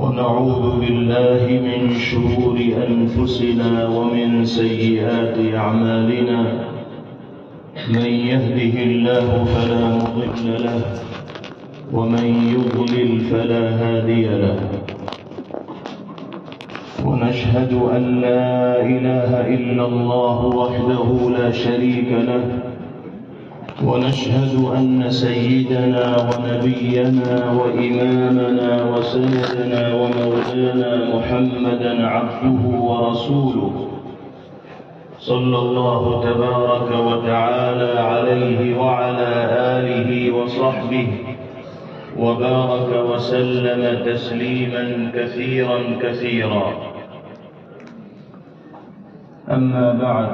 ونعوذ بالله من شرور أنفسنا ومن سيئات أعمالنا. من يهده الله فلا مضل له ومن يضلل فلا هادي له. ونشهد أن لا إله إلا الله وحده لا شريك له. ونشهد أن سيدنا ونبينا وإمامنا وسيدنا ومولانا محمدا عبده ورسوله صلى الله تبارك وتعالى عليه وعلى آله وصحبه وبارك وسلم تسليما كثيرا كثيرا. أما بعد،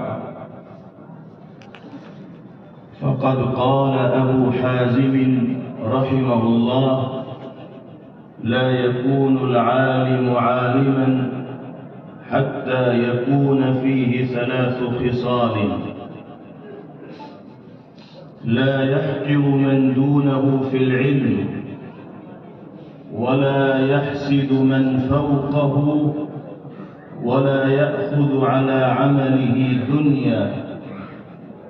فقد قال أبو حازم رحمه الله: لا يكون العالم عالما حتى يكون فيه ثلاث خصال: لا يحقر من دونه في العلم، ولا يحسد من فوقه، ولا يأخذ على عمله دنيا،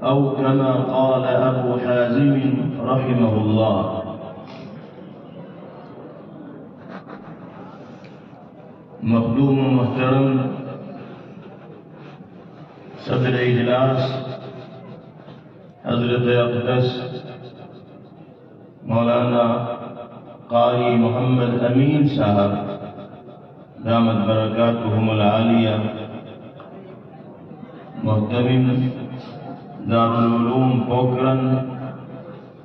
أو كما قال أبو حازم رحمه الله. مخدوم و محترم صدر اجلاس حضرت اقدس مولانا قاری محمد امین صاحب دامت برکاتہم العالیہ، محتمم دارالعلوم پوکھرن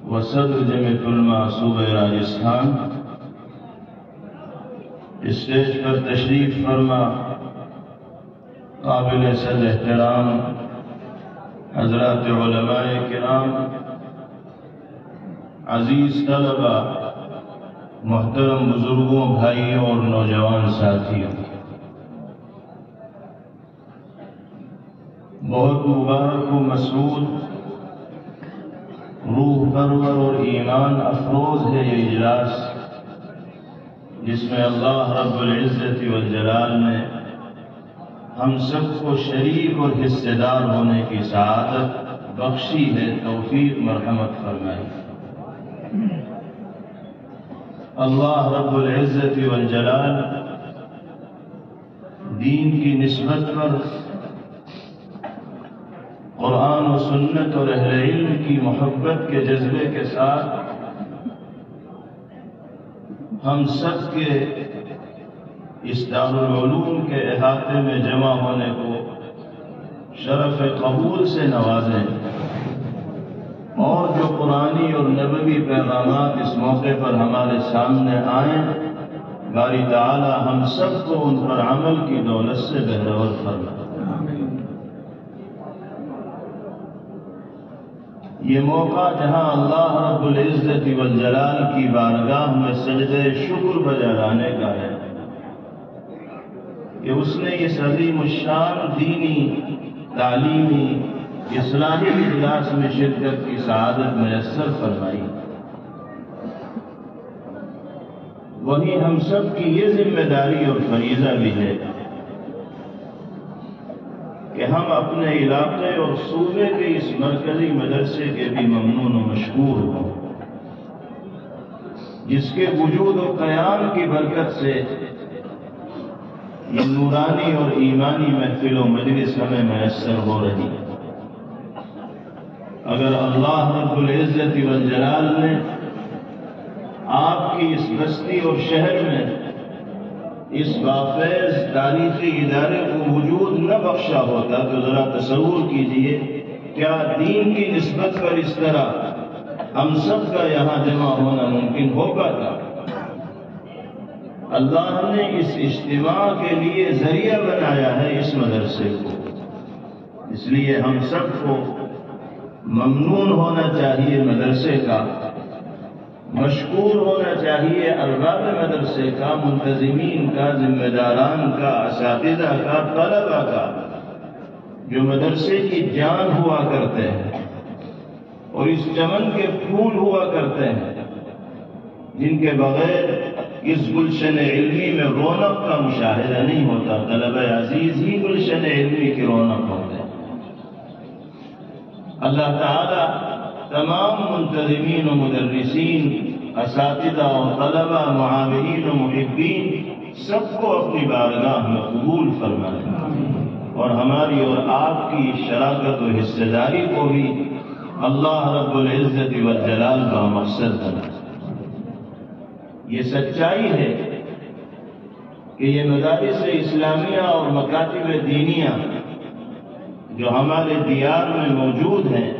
و صدر جمعیت علماء صوبہ راجستھان، اسٹیج پر تشریف فرما قابل صد احترام حضرات علماء کرام، عزیز طلبہ، محترم بزرگوں، بھائیوں اور نوجوان ساتھیوں، بہت مبارک و مسعود، روح پرور اور ایمان افروز ہے یہ اجلاس، جس میں اللہ رب العزت والجلال نے ہم سب کو شریک اور حصے دار ہونے کی سعادت بخشی ہے، توفیق مرحمت فرمائی۔ اللہ رب العزت والجلال دین کی نسبت پر قرآن و سنت اور اہل علم کی محبت کے جذبے کے ساتھ ہم سب کے اس دارالعلوم کے احاطے میں جمع ہونے کو شرف قبول سے نوازیں، اور جو قرآنی اور نبوی پیغامات اس موقع پر ہمارے سامنے آئیں، باری تعالی ہم سب کو ان پر عمل کی دولت سے بہرور فرمائے۔ یہ موقع جہاں اللہ رب العزت والجلال کی بارگاہ میں سجدہ شکر بجا لانے کا ہے کہ اس نے اس عظیم الشان دینی، تعلیمی، اصلاحی اجلاس میں شرکت کی سعادت میسر فرمائی، وہیں ہم سب کی یہ ذمہ داری اور فریضہ بھی ہے کہ ہم اپنے علاقے اور صوبے کے اس مرکزی مدرسے کے بھی ممنون و مشکور ہوں، جس کے وجود و قیام کی برکت سے یہ نورانی اور ایمانی محفل و مجلس ہمیں میسر ہو رہی ہے۔ اگر اللہ رب العزت والجلال نے آپ کی اس بستی اور شہر میں اس بافیض تاریخی ادارے کو وجود نہ بخشا ہوتا تو ذرا تصور کیجئے کیا دین کی نسبت پر اس طرح ہم سب کا یہاں جمع ہونا ممکن ہو پاتا؟ اللہ نے اس اجتماع کے لیے ذریعہ بنایا ہے اس مدرسے کو، اس لیے ہم سب کو ممنون ہونا چاہیے مدرسے کا، مشکور ہونا چاہیے ارباب مدرسے کا، منتظمین کا، ذمہ داران کا، اساتذہ کا، طلبہ کا، جو مدرسے کی جان ہوا کرتے ہیں اور اس چمن کے پھول ہوا کرتے ہیں، جن کے بغیر اس گلشن علمی میں رونق کا مشاہدہ نہیں ہوتا، طلبہ عزیز ہی گلشن علمی کی رونق ہوتے ہیں۔ اللہ تعالی تمام منتظمین و مدرسین، اساتذہ و طلبہ، معاونین و محبین سب کو اپنی بارگاہ میں قبول فرمائے، اور ہماری اور آپ کی شراکت و حصہ داری کو بھی اللہ رب العزت والجلال کا مقصد بنائے۔ یہ سچائی ہے کہ یہ مدارس اسلامیہ اور مکاتب دینیہ جو ہمارے دیار میں موجود ہیں،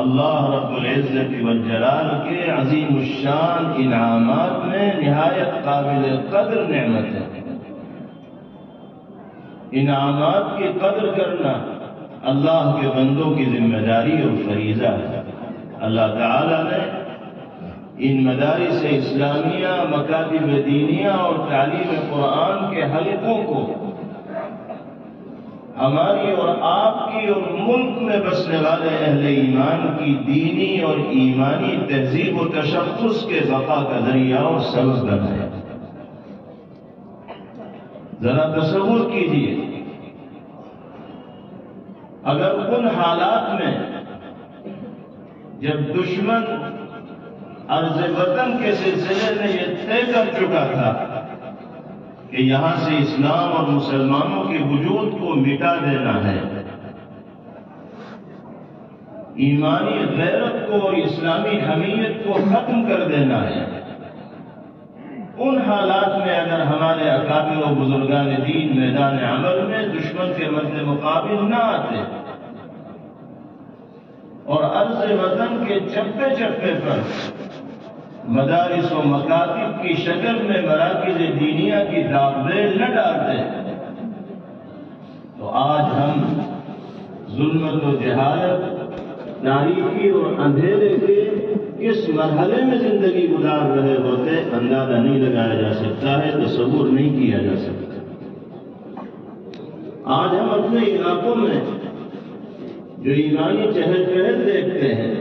اللہ رب العزت والجلال کے عظیم الشان انعامات میں نہایت قابل قدر نعمت ہے۔ انعامات کی قدر کرنا اللہ کے بندوں کی ذمہ داری اور فریضہ ہے۔ اللہ تعالی نے ان مدارس اسلامیہ، مکاتب دینیہ اور تعلیم قرآن کے حلقوں کو ہماری اور آپ کی اور ملک میں بسنے والے اہل ایمان کی دینی اور ایمانی تہذیب و تشخص کے بقا کا ذریعہ اور سبب بنایا۔ ذرا تصور کیجیے، اگر ان حالات میں جب دشمن عرض وطن کے سلسلے میں یہ طے کر چکا تھا کہ یہاں سے اسلام اور مسلمانوں کے وجود کو مٹا دینا ہے، ایمانی غیرت کو اور اسلامی حمیت کو ختم کر دینا ہے، ان حالات میں اگر ہمارے اکابر و بزرگان دین میدان عمل میں دشمن کے مد مقابل نہ آتے اور عرض وطن کے چپے چپے پر مدارس و مکاتب کی شکل میں مراکز دینیہ کی داغ نہ ڈالتے، تو آج ہم ظلمت و جہالت، تاریکی اور اندھیرے کے کس مرحلے میں زندگی گزار رہے ہوتے اندازہ نہیں لگایا جا سکتا ہے، تصور نہیں کیا جا سکتا۔ آج ہم اپنے علاقوں میں جو ایمانی چہل پہل دیکھتے ہیں،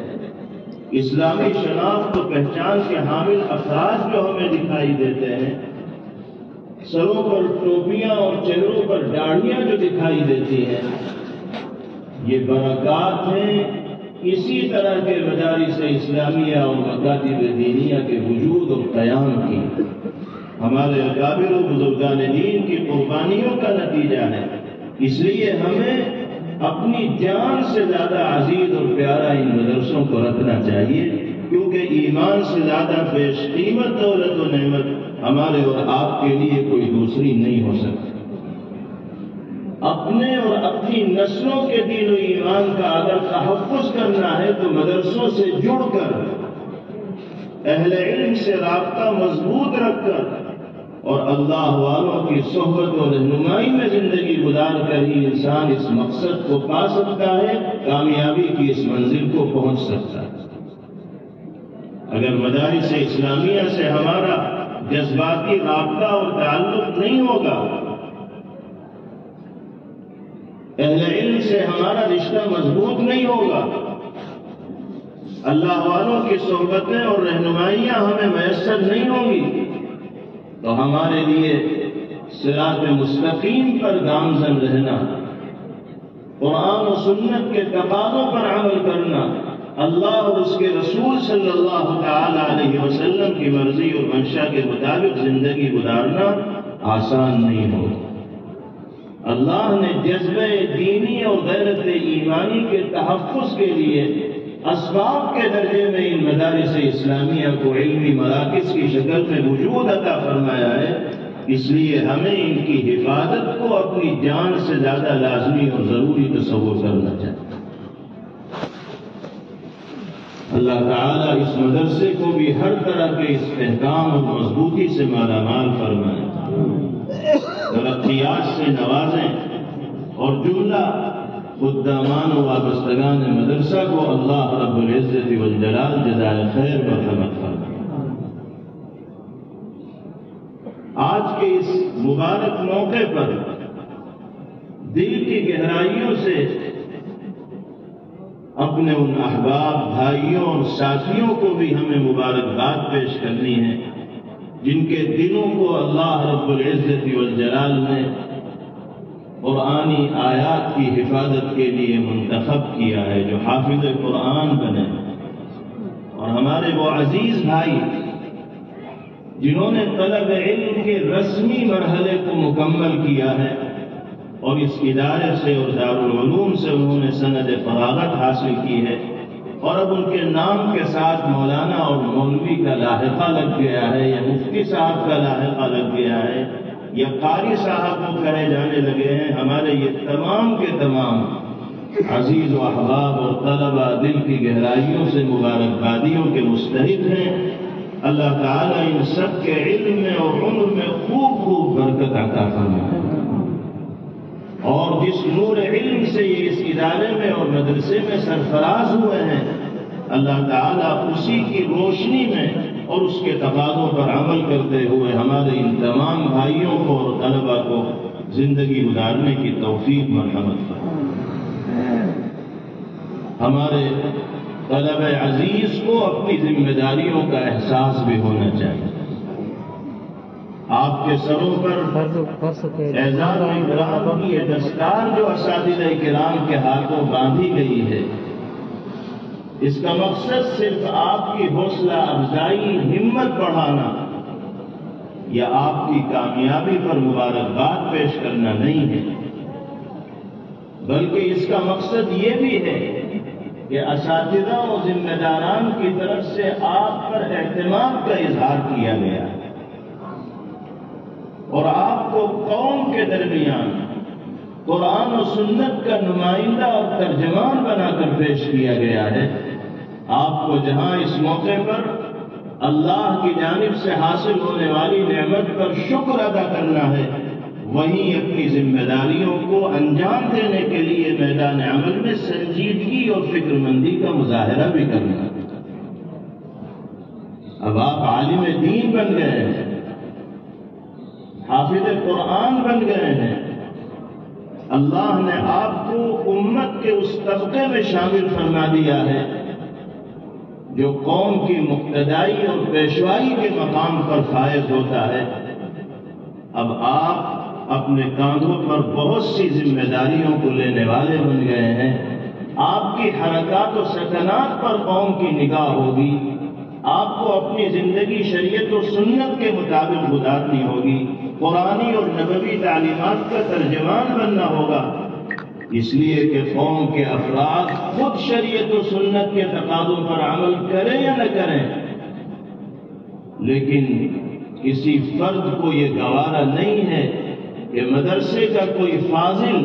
اسلامی شناخت و پہچان کے حامل افراد جو ہمیں دکھائی دیتے ہیں، سروں پر ٹوپیاں اور چہروں پر داڑھیاں جو دکھائی دیتی ہیں، یہ برکات ہیں اسی طرح کے مدارس اسلامیہ اور مکاتب دینیہ کے وجود اور قیام کی، ہمارے اکابر و بزرگان دین کی قربانیوں کا نتیجہ ہے۔ اس لیے ہمیں اپنی جان سے زیادہ عزیز اور پیارا ان مدرسوں کو رکھنا چاہیے، کیونکہ ایمان سے زیادہ بیش قیمت دولت و نعمت ہمارے اور آپ کے لیے کوئی دوسری نہیں ہو سکتی۔ اپنے اور اپنی نسلوں کے دین و ایمان کا اگر تحفظ کرنا ہے تو مدرسوں سے جڑ کر، اہل علم سے رابطہ مضبوط رکھ کر اور اللہ والوں کی صحبت و رہنمائی میں زندگی گزار کر ہی انسان اس مقصد کو پا سکتا ہے، کامیابی کی اس منزل کو پہنچ سکتا ہے۔ اگر مدارس اسلامیہ سے ہمارا جذباتی رابطہ اور تعلق نہیں ہوگا، اہل علم سے ہمارا رشتہ مضبوط نہیں ہوگا، اللہ والوں کی صحبتیں اور رہنمائیاں ہمیں میسر نہیں ہوں گی، تو ہمارے لیے صراط مستقیم پر گامزن رہنا، قرآن و سنت کے تقاضوں پر عمل کرنا، اللہ اور اس کے رسول صلی اللہ تعالی علیہ وسلم کی مرضی اور منشا کے مطابق زندگی گزارنا آسان نہیں ہوگا۔ اللہ نے جذبہ دینی اور غیرت ایمانی کے تحفظ کے لیے اسباب کے درجے میں ان مدارس اسلامیہ کو علمی مراکز کی شکل میں وجود عطا فرمایا ہے، اس لیے ہمیں ان کی حفاظت کو اپنی جان سے زیادہ لازمی اور ضروری تصور کرنا چاہیے۔ اللہ تعالیٰ اس مدرسے کو بھی ہر طرح کے استحکام اور مضبوطی سے مالا مال فرمائے، ترقیات سے نوازیں، اور جملہ خدامان و وابستگان مدرسہ کو اللہ رب العزت والجلال جزائے خیر مرحمت فرمائے۔ آج کے اس مبارک موقع پر دل کی گہرائیوں سے اپنے ان احباب، بھائیوں اور ساتھیوں کو بھی ہمیں مبارکباد پیش کرنی ہے جن کے دلوں کو اللہ رب العزت والجلال نے قرآنی آیات کی حفاظت کے لیے منتخب کیا ہے، جو حافظ قرآن بنے، اور ہمارے وہ عزیز بھائی جنہوں نے طلب علم کے رسمی مرحلے کو مکمل کیا ہے اور اس ادارے سے اور دارالعلوم سے انہوں نے سند فراغت حاصل کی ہے، اور اب ان کے نام کے ساتھ مولانا اور مولوی کا لاحقہ لگ گیا ہے، یا مفتی صاحب کا لاحقہ لگ گیا ہے، یا قاری صاحب کو کہے جانے لگے ہیں۔ ہمارے یہ تمام کے تمام عزیز و احباب اور طلبہ دل کی گہرائیوں سے مبارکبادیوں کے مستحق ہیں۔ اللہ تعالیٰ ان سب کے علم میں اور عمر میں خوب خوب برکت عطا فرمائے، اور جس نور علم سے یہ اس ادارے میں اور مدرسے میں سرفراز ہوئے ہیں، اللہ تعالیٰ اسی کی روشنی میں اور اس کے تقاضوں پر عمل کرتے ہوئے ہمارے ان تمام بھائیوں کو اور طلبہ کو زندگی گزارنے کی توفیق مرحمت فرمائے۔ ہمارے طلبہ عزیز کو اپنی ذمہ داریوں کا احساس بھی ہونا چاہیے۔ آپ کے سروں پر اعزاز و اکرام کی یہ دستار جو اساتذہ کرام کے ہاتھوں باندھی گئی ہے، اس کا مقصد صرف آپ کی حوصلہ افزائی، ہمت بڑھانا یا آپ کی کامیابی پر مبارکباد پیش کرنا نہیں ہے، بلکہ اس کا مقصد یہ بھی ہے کہ اساتذہ و ذمہ داران کی طرف سے آپ پر اعتماد کا اظہار کیا گیا ہے، اور آپ کو قوم کے درمیان قرآن و سنت کا نمائندہ اور ترجمان بنا کر پیش کیا گیا ہے۔ آپ کو جہاں اس موقع پر اللہ کی جانب سے حاصل ہونے والی نعمت پر شکر ادا کرنا ہے، وہیں اپنی ذمہ داریوں کو انجام دینے کے لیے میدان عمل میں سنجیدگی اور فکر مندی کا مظاہرہ بھی کرنا ہے۔ اب آپ عالم دین بن گئے ہیں، حافظ قرآن بن گئے ہیں، اللہ نے آپ کو امت کے اس طبقے میں شامل فرما دیا ہے جو قوم کی مقتدائی اور پیشوائی کے مقام پر فائز ہوتا ہے۔ اب آپ اپنے کاندھوں پر بہت سی ذمہ داریوں کو لینے والے بن گئے ہیں۔ آپ کی حرکات و سکنات پر قوم کی نگاہ ہوگی، آپ کو اپنی زندگی شریعت و سنت کے مطابق گزارنی ہوگی، قرآنی اور نبوی تعلیمات کا ترجمان بننا ہوگا، اس لیے کہ قوم کے افراد خود شریعت و سنت کے تقاضوں پر عمل کریں یا نہ کریں، لیکن کسی فرد کو یہ گوارا نہیں ہے کہ مدرسے کا کوئی فاضل،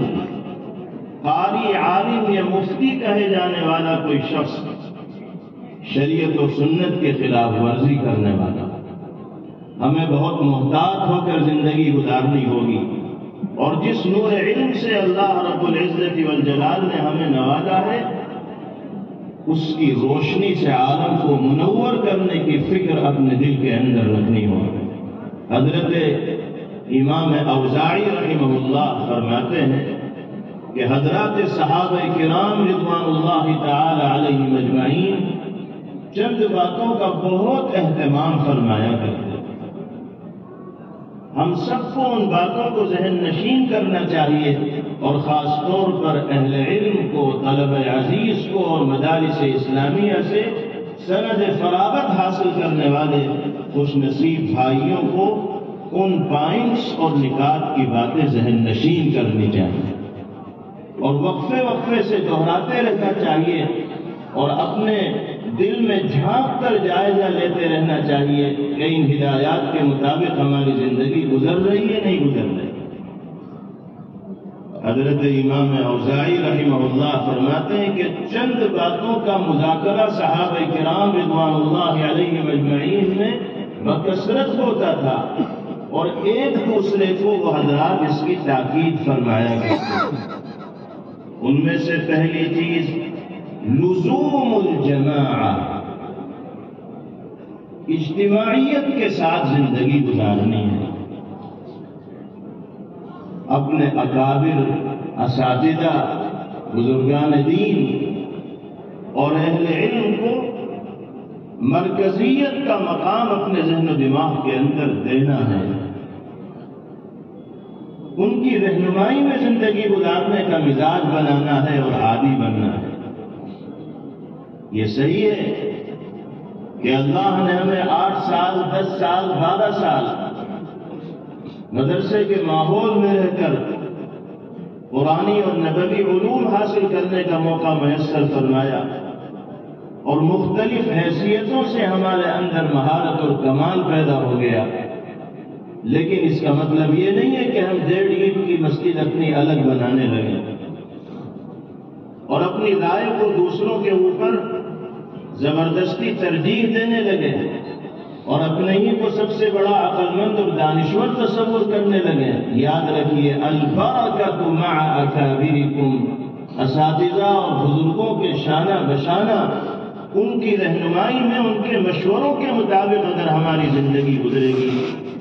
قاری، عالم یا مفتی کہے جانے والا کوئی شخص شریعت و سنت کے خلاف ورزی کرنے والا۔ ہمیں بہت محتاط ہو کر زندگی گزارنی ہوگی، اور جس نور علم سے اللہ رب العزت والجلال نے ہمیں نوازا ہے، اس کی روشنی سے عالم کو منور کرنے کی فکر اپنے دل کے اندر رکھنی ہوگی۔ حضرت امام اوزاعی رحمہ اللہ فرماتے ہیں کہ حضرات صحابہ کرام رضوان اللہ تعالی علیہم اجمعین چند باتوں کا بہت اہتمام فرمایا کرتے ہیں۔ ہم سب کو ان باتوں کو ذہن نشین کرنا چاہیے، اور خاص طور پر اہل علم کو، طلبہ عزیز کو اور مدارس اسلامیہ سے سند فراغت حاصل کرنے والے خوش نصیب بھائیوں کو ان پوائنٹس اور نکات کی باتیں ذہن نشین کرنی چاہیے، اور وقفے وقفے سے دہراتے رہنا چاہیے، اور اپنے دل میں جھانک کر جائزہ لیتے رہنا چاہیے کہ ان ہدایات کے مطابق ہماری زندگی گزر رہی ہے نہیں گزر رہی۔ حضرت امام اوزاعی رحمہ اللہ فرماتے ہیں کہ چند باتوں کا مذاکرہ صحابہ کرام رضوان اللہ علیہم اجمعین میں بکثرت ہوتا تھا، اور ایک دوسرے کو وہ حضرات اس کی تاکید فرمایا کرتے۔ ان میں سے پہلی چیز لزوم الجماعہ، اجتماعیت کے ساتھ زندگی گزارنی ہے۔ اپنے اکابر، اساتذہ، بزرگان دین اور اہل علم کو مرکزیت کا مقام اپنے ذہن و دماغ کے اندر دینا ہے، ان کی رہنمائی میں زندگی گزارنے کا مزاج بنانا ہے اور عادی بننا ہے۔ یہ صحیح ہے کہ اللہ نے ہمیں 8 سال 10 سال 12 سال مدرسے کے ماحول میں رہ کر قرآنی اور نبوی علوم حاصل کرنے کا موقع میسر فرمایا، اور مختلف حیثیتوں سے ہمارے اندر مہارت اور کمال پیدا ہو گیا، لیکن اس کا مطلب یہ نہیں ہے کہ ہم 1.5 اینٹ کی مسجد اپنی الگ بنانے لگے اور اپنی رائے کو دوسروں کے اوپر زبردستی ترجیح دینے لگے اور اپنے ہی کو سب سے بڑا عقل مند اور دانشور تصور کرنے لگے۔ یاد رکھیے، البرکۃ مع اکابرکم، اساتذہ اور بزرگوں کے شانہ بشانہ ان کی رہنمائی میں، ان کے مشوروں کے مطابق اگر ہماری زندگی گزرے گی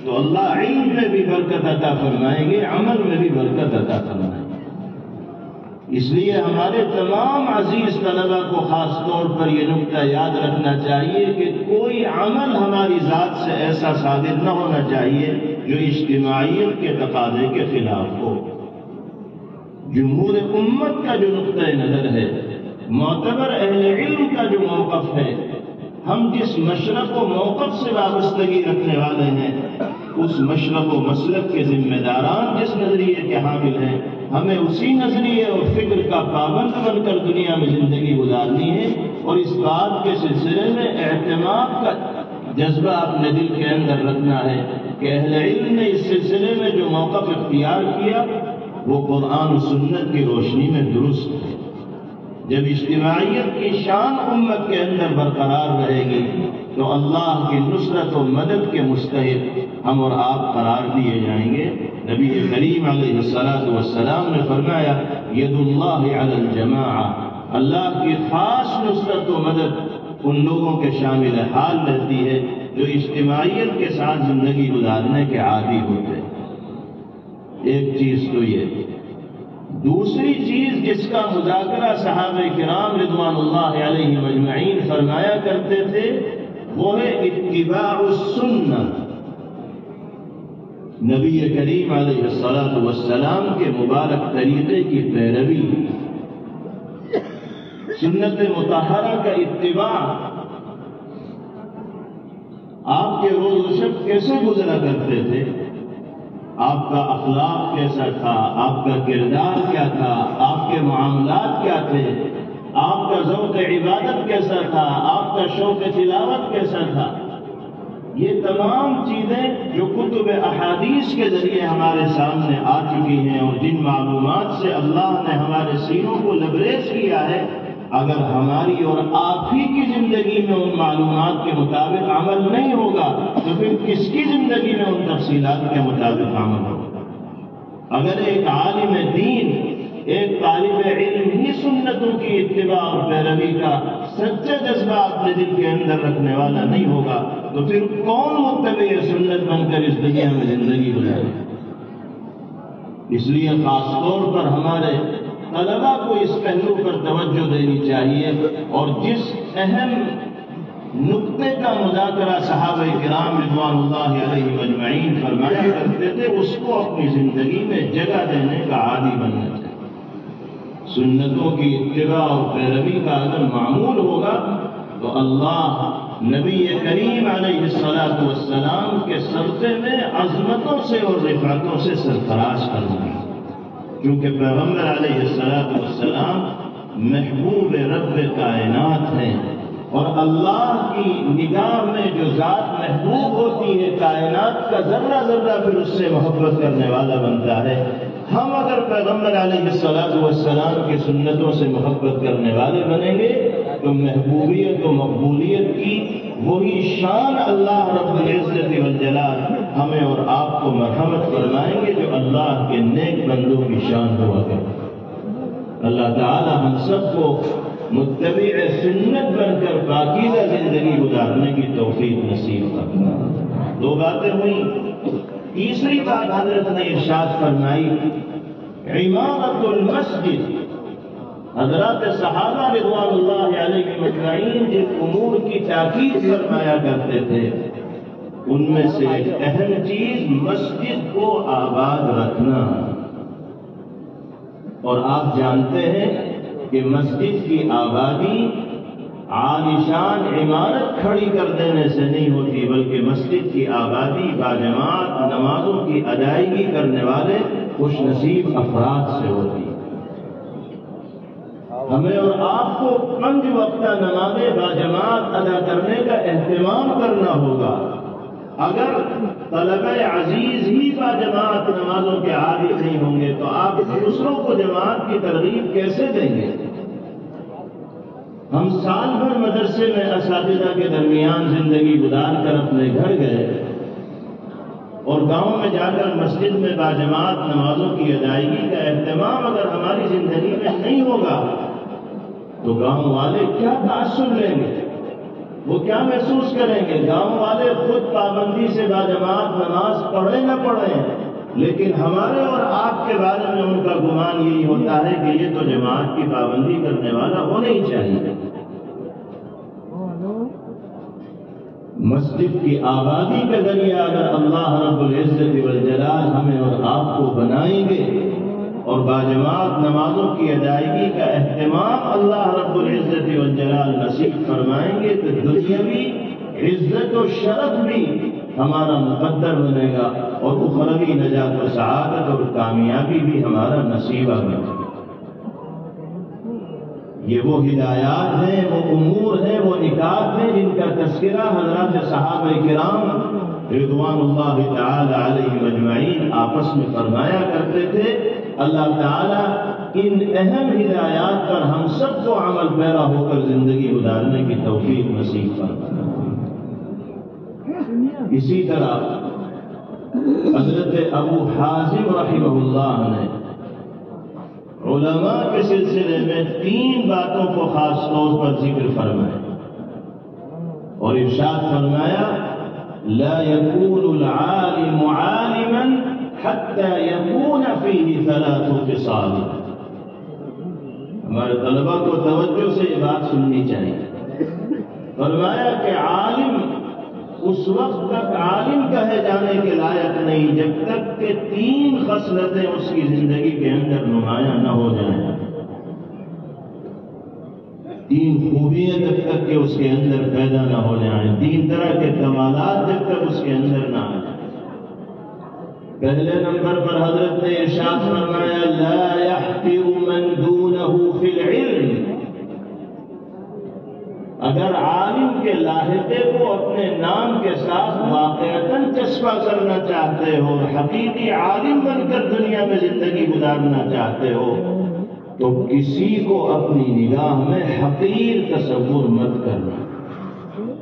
تو اللہ علم میں بھی برکت عطا فرمائیں گے، عمل میں بھی برکت عطا فرمائیں گے۔ اس لیے ہمارے تمام عزیز طلبہ کو خاص طور پر یہ نکتہ یاد رکھنا چاہیے کہ کوئی عمل ہماری ذات سے ایسا صادر نہ ہونا چاہیے جو اجتماعیت کے تقاضے کے خلاف ہو۔ جمہور امت کا جو نقطہ نظر ہے، معتبر اہل علم کا جو موقف ہے، ہم جس مشرق و موقف سے وابستگی رکھنے والے ہیں، اس مشرق و مسلک کے ذمہ داران جس نظریے کے حامل ہیں، ہمیں اسی نظریے اور فکر کا پابند بن کر دنیا میں زندگی گزارنی ہے، اور اس بات کے سلسلے میں اعتماد کا جذبہ اپنے دل کے اندر رکھنا ہے کہ اہل علم نے اس سلسلے میں جو موقف اختیار کیا وہ قرآن و سنت کی روشنی میں درست ہے۔ جب اجتماعیت کی شان امت کے اندر برقرار رہے گی تو اللہ کی نصرت و مدد کے مستحق ہم اور آپ قرار دیے جائیں گے۔ نبی کریم علیہ السلام نے فرمایا، ید اللہ علی الجماعہ، اللہ کی خاص نصرت و مدد ان لوگوں کے شامل حال رہتی ہے جو اجتماعیت کے ساتھ زندگی گزارنے کے عادی ہوتے ہیں۔ ایک چیز تو یہ، دوسری چیز جس کا مذاکرہ صحابہ کرام رضوان اللہ علیہ مجمعین فرمایا کرتے تھے وہ ہے اتباع السنہ، نبی کریم علیہ السلام کے مبارک طریقے کی پیروی، سنت مطہرہ کا اتباع۔ آپ کے روز و شب کیسے گزرا کرتے تھے، آپ کا اخلاق کیسا تھا، آپ کا کردار کیا تھا، آپ کے معاملات کیا تھے، آپ کا ذوق عبادت کیسا تھا، آپ کا شوق تلاوت کیسا تھا، یہ تمام چیزیں جو کتب احادیث کے ذریعے ہمارے سامنے آ چکی ہیں اور جن معلومات سے اللہ نے ہمارے سینوں کو لبریز کیا ہے، اگر ہماری اور آپ ہی کی زندگی میں ان معلومات کے مطابق عمل نہیں ہوگا تو پھر کس کی زندگی میں ان تفصیلات کے مطابق عمل ہوگا؟ اگر ایک عالم دین، ایک طالب علم ہی سنتوں کی اتباع اور پیروی کا سچا جذبہ اپنے دل کے اندر رکھنے والا نہیں ہوگا تو پھر کون متبع سنت بن کر اس دنیا میں زندگی گزارے؟ اس لیے خاص طور پر ہمارے طلبا کو اس پہلو پر توجہ دینی چاہیے، اور جس اہم نقطے کا مذاکرہ صحابہ کرام رضوان اللہ علیہ مجمعین فرمایا کرتے تھے اس کو اپنی زندگی میں جگہ دینے کا عادی بننا چاہیے۔ سنتوں کی اتباع اور پیروی کا اگر معمول ہوگا تو اللہ نبی کریم علیہ السلام کے صدقے میں عظمتوں سے اور رفعتوں سے سرفراز کرنا ہے، کیونکہ پیغمبر علیہ السلام محبوب رب کائنات ہیں، اور اللہ کی نگاہ میں جو ذات محبوب ہوتی ہے کائنات کا ذرہ ذرہ پھر اس سے محبت کرنے والا بنتا ہے۔ ہم اگر پیغمبر علیہ السلام کی سنتوں سے محبت کرنے والے بنیں گے تو محبوبیت و مقبولیت کی وہی شان اللہ رب العزت والجلال ہمیں اور آپ کو مرحمت فرمائیں گے جو اللہ کے نیک بندوں کی شان ہوا کرتی۔ اللہ تعالی ہم سب کو متبع سنت بن کر پاکیزہ زندگی گزارنے کی توفیق نصیب فرمائے۔ دو باتیں ہوئیں، تیسری بات حضرت نے ارشاد فرمائی، عمارت المسجد حضرات صحابہ رضوان اللہ علیہ اجمعین جن امور کی تاکید فرمایا کرتے تھے ان میں سے ایک اہم چیز مسجد کو آباد رکھنا، اور آپ جانتے ہیں کہ مسجد کی آبادی عالیشان عمارت کھڑی کر دینے سے نہیں ہوتی، بلکہ مسجد کی آبادی باجماعت نمازوں کی ادائیگی کرنے والے خوش نصیب افراد سے ہوتی ہے۔ ہمیں اور آپ کو 5 وقتہ نمازیں باجماعت ادا کرنے کا اہتمام کرنا ہوگا۔ اگر طلبہ عزیز ہی باجماعت نمازوں کے عادی نہیں ہوں گے تو آپ دوسروں کو جماعت کی ترغیب کیسے دیں گے؟ ہم سال بھر مدرسے میں اساتذہ کے درمیان زندگی گزار کر اپنے گھر گئے اور گاؤں میں جا کر مسجد میں باجماعت نمازوں کی ادائیگی کا اہتمام اگر ہماری زندگی میں نہیں ہوگا تو گاؤں والے کیا تاثر لیں گے، وہ کیا محسوس کریں گے؟ گاؤں والے خود پابندی سے باجماعت نماز پڑھیں نہ پڑھیں، لیکن ہمارے اور آپ کے بارے میں ان کا گمان یہی ہوتا ہے کہ یہ تو جماعت کی پابندی کرنے والا ہونا ہی چاہیے۔ مسجد کی آبادی کا ذریعہ اگر اللہ رب العزت والجلال ہمیں اور آپ کو بنائیں گے اور باجماعت نمازوں کی ادائیگی کا اہتمام اللہ رب العزت والجلال نصیب فرمائیں گے تو دنیاوی عزت و شرف بھی ہمارا مقدر بنے گا اور اخروی نجات و سعادت اور کامیابی بھی ہمارا نصیبہ بنے گا۔ یہ وہ ہدایات ہیں، وہ امور ہیں، وہ نکات ہیں جن کا تذکرہ حضرات صحابہ کرام رضوان اللہ تعالی علیہ اجمعین آپس میں فرمایا کرتے تھے۔ اللہ تعالیٰ ان اہم ہدایات پر ہم سب کو عمل پیرا ہو کر زندگی گزارنے کی توفیق نصیب فرمائے۔ اسی طرح حضرت ابو حازم رحمہ اللہ نے علماء کے سلسلے میں 3 باتوں کو خاص طور پر ذکر فرمایا اور ارشاد فرمایا لا يكون العالم عالما حتى يكون فيه 3 خصال۔ ہمارے طلباء کو توجہ سے یہ بات سننی چاہیے۔ فرمایا کہ عالم اس وقت تک عالم کہے جانے کے لائق نہیں جب تک کہ 3 خصلتیں اس کی زندگی کے اندر نمایاں نہ ہو جائیں، 3 خوبیاں جب تک کہ اس کے اندر پیدا نہ ہو جائیں، 3 طرح کے کمالات جب تک اس کے اندر نہ آ جائیں۔ پہلے نمبر پر حضرت نے ارشاد فرمایا لا يحقر من دونه في العلم۔ اگر عالم کے لاحقے کو اپنے نام کے ساتھ واقعتاً چسپاں کرنا چاہتے ہو، حقیقی عالم بن کر دنیا میں زندگی گزارنا چاہتے ہو تو کسی کو اپنی نگاہ میں حقیر تصور مت کرنا،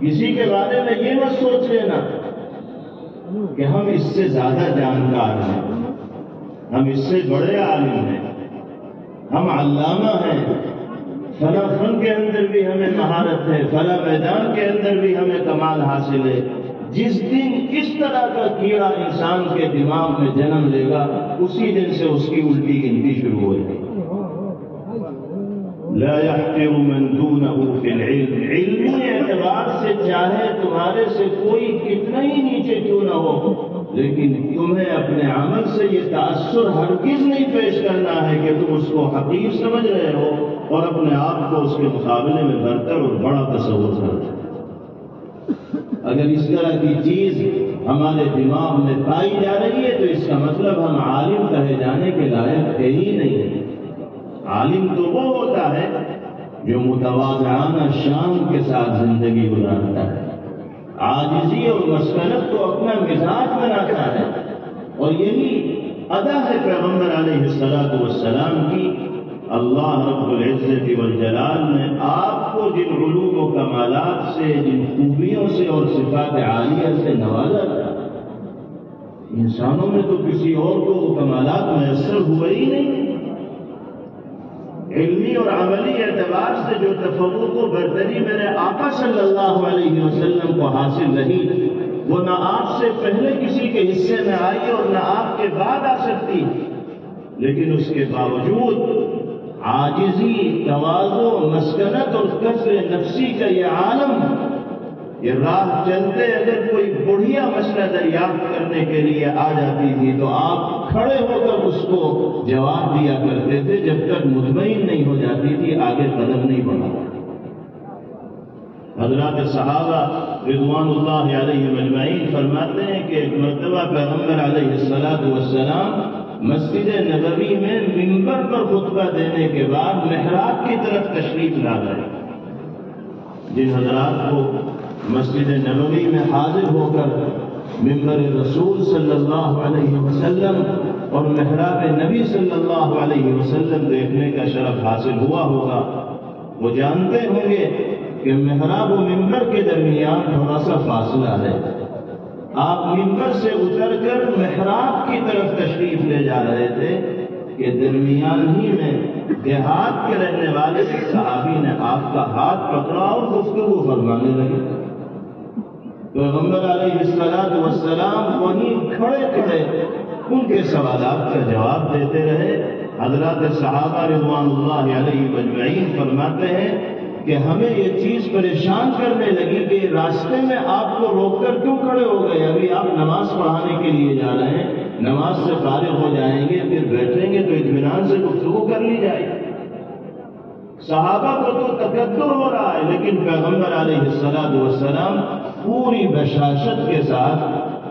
کسی کے بارے میں یہ مت سوچ لینا کہ ہم اس سے زیادہ جانکار ہیں، ہم اس سے بڑے عالم ہیں، ہم علامہ ہیں، فلاں فن کے اندر بھی ہمیں مہارت ہے، فلاں میدان کے اندر بھی ہمیں کمال حاصل ہے۔ جس دن اس طرح کا کیڑا انسان کے دماغ میں جنم لے گا اسی دن سے اس کی الٹی گنتی شروع ہو جائے گی۔ لا يحقر من دونه في العلم، علمی اعتبار سے چاہے تمہارے سے کوئی کتنا ہی نیچے کیوں نہ ہو، لیکن تمہیں اپنے عمل سے یہ تاثر ہرگز نہیں پیش کرنا ہے کہ تم اس کو حقیر سمجھ رہے ہو اور اپنے آپ کو اس کے مقابلے میں برتر اور بڑا تصور کر رہے ہو۔ اگر اس طرح کی چیز ہمارے دماغ میں پائی جا رہی ہے تو اس کا مطلب ہم عالم کہے جانے کے لائق ہے ہی نہیں ہے۔ عالم تو وہ ہوتا ہے جو متواضعانہ شان کے ساتھ زندگی گزارتا ہے، عاجزی اور مسکنت کو اپنا مزاج بناتا ہے، اور یہی ادا ہے پیغمبر علیہ الصلوۃ والسلام کی۔ اللہ رب العزت والجلال نے آپ کو جن علوم و کمالات سے، جن خوبیوں سے اور صفات عالیہ سے نوازا تھا، انسانوں میں تو کسی اور کو وہ کمالات میسر ہوئے ہی نہیں۔ علمی اور عملی اعتبار سے جو تفوق و برتری میرے آقا صلی اللہ علیہ وسلم کو حاصل رہی وہ نہ آپ سے پہلے کسی کے حصے میں آئی اور نہ آپ کے بعد آ سکتی، لیکن اس کے باوجود عاجزی، تواضع، مسکنت اور کسر نفسی کا یہ عالم، یہ راہ چلتے اگر کوئی بڑھیا مسئلہ دریافت کرنے کے لیے آ جاتی تھی تو آپ کھڑے ہو کر اس کو جواب دیا کرتے تھے، جب تک مطمئن نہیں ہو جاتی تھی آگے قدم نہیں بڑھا۔ حضرات صحابہ رضوان اللہ علیہم اجمعین فرماتے ہیں کہ ایک مرتبہ پیغمبر علیہ السلام مسجد نبوی میں منبر پر خطبہ دینے کے بعد محراب کی طرف تشریف لا گئے۔ جن حضرات کو مسجد نبوی میں حاضر ہو کر منبر رسول صلی اللہ علیہ وسلم اور محراب نبی صلی اللہ علیہ وسلم دیکھنے کا شرف حاصل ہوا ہوگا، وہ جانتے ہوں گے کہ محراب و منبر کے درمیان تھوڑا سا فاصلہ ہے۔ آپ منبر سے اتر کر محراب کی طرف تشریف لے جا رہے تھے کہ درمیان ہی میں دیہات کے رہنے والے صحابی نے آپ کا ہاتھ پکڑا اور گفتگو فرمانے لگے۔ پیغمبر علیہ السلام وہیں کھڑے کھڑے ان کے سوالات کا جواب دیتے رہے۔ حضرات صحابہ رضوان اللہ علیہ اجمعین فرماتے ہیں کہ ہمیں یہ چیز پریشان کرنے لگی کہ راستے میں آپ کو روک کر کیوں کھڑے ہو گئے؟ ابھی آپ نماز پڑھانے کے لیے جا رہے ہیں، نماز سے فارغ ہو جائیں گے، پھر بیٹھیں گے تو اطمینان سے گفتگو کر لی جائے گی۔ صحابہ کو تو تکبر ہو رہا ہے، لیکن پیغمبر علیہ السلام پوری بشاشت کے ساتھ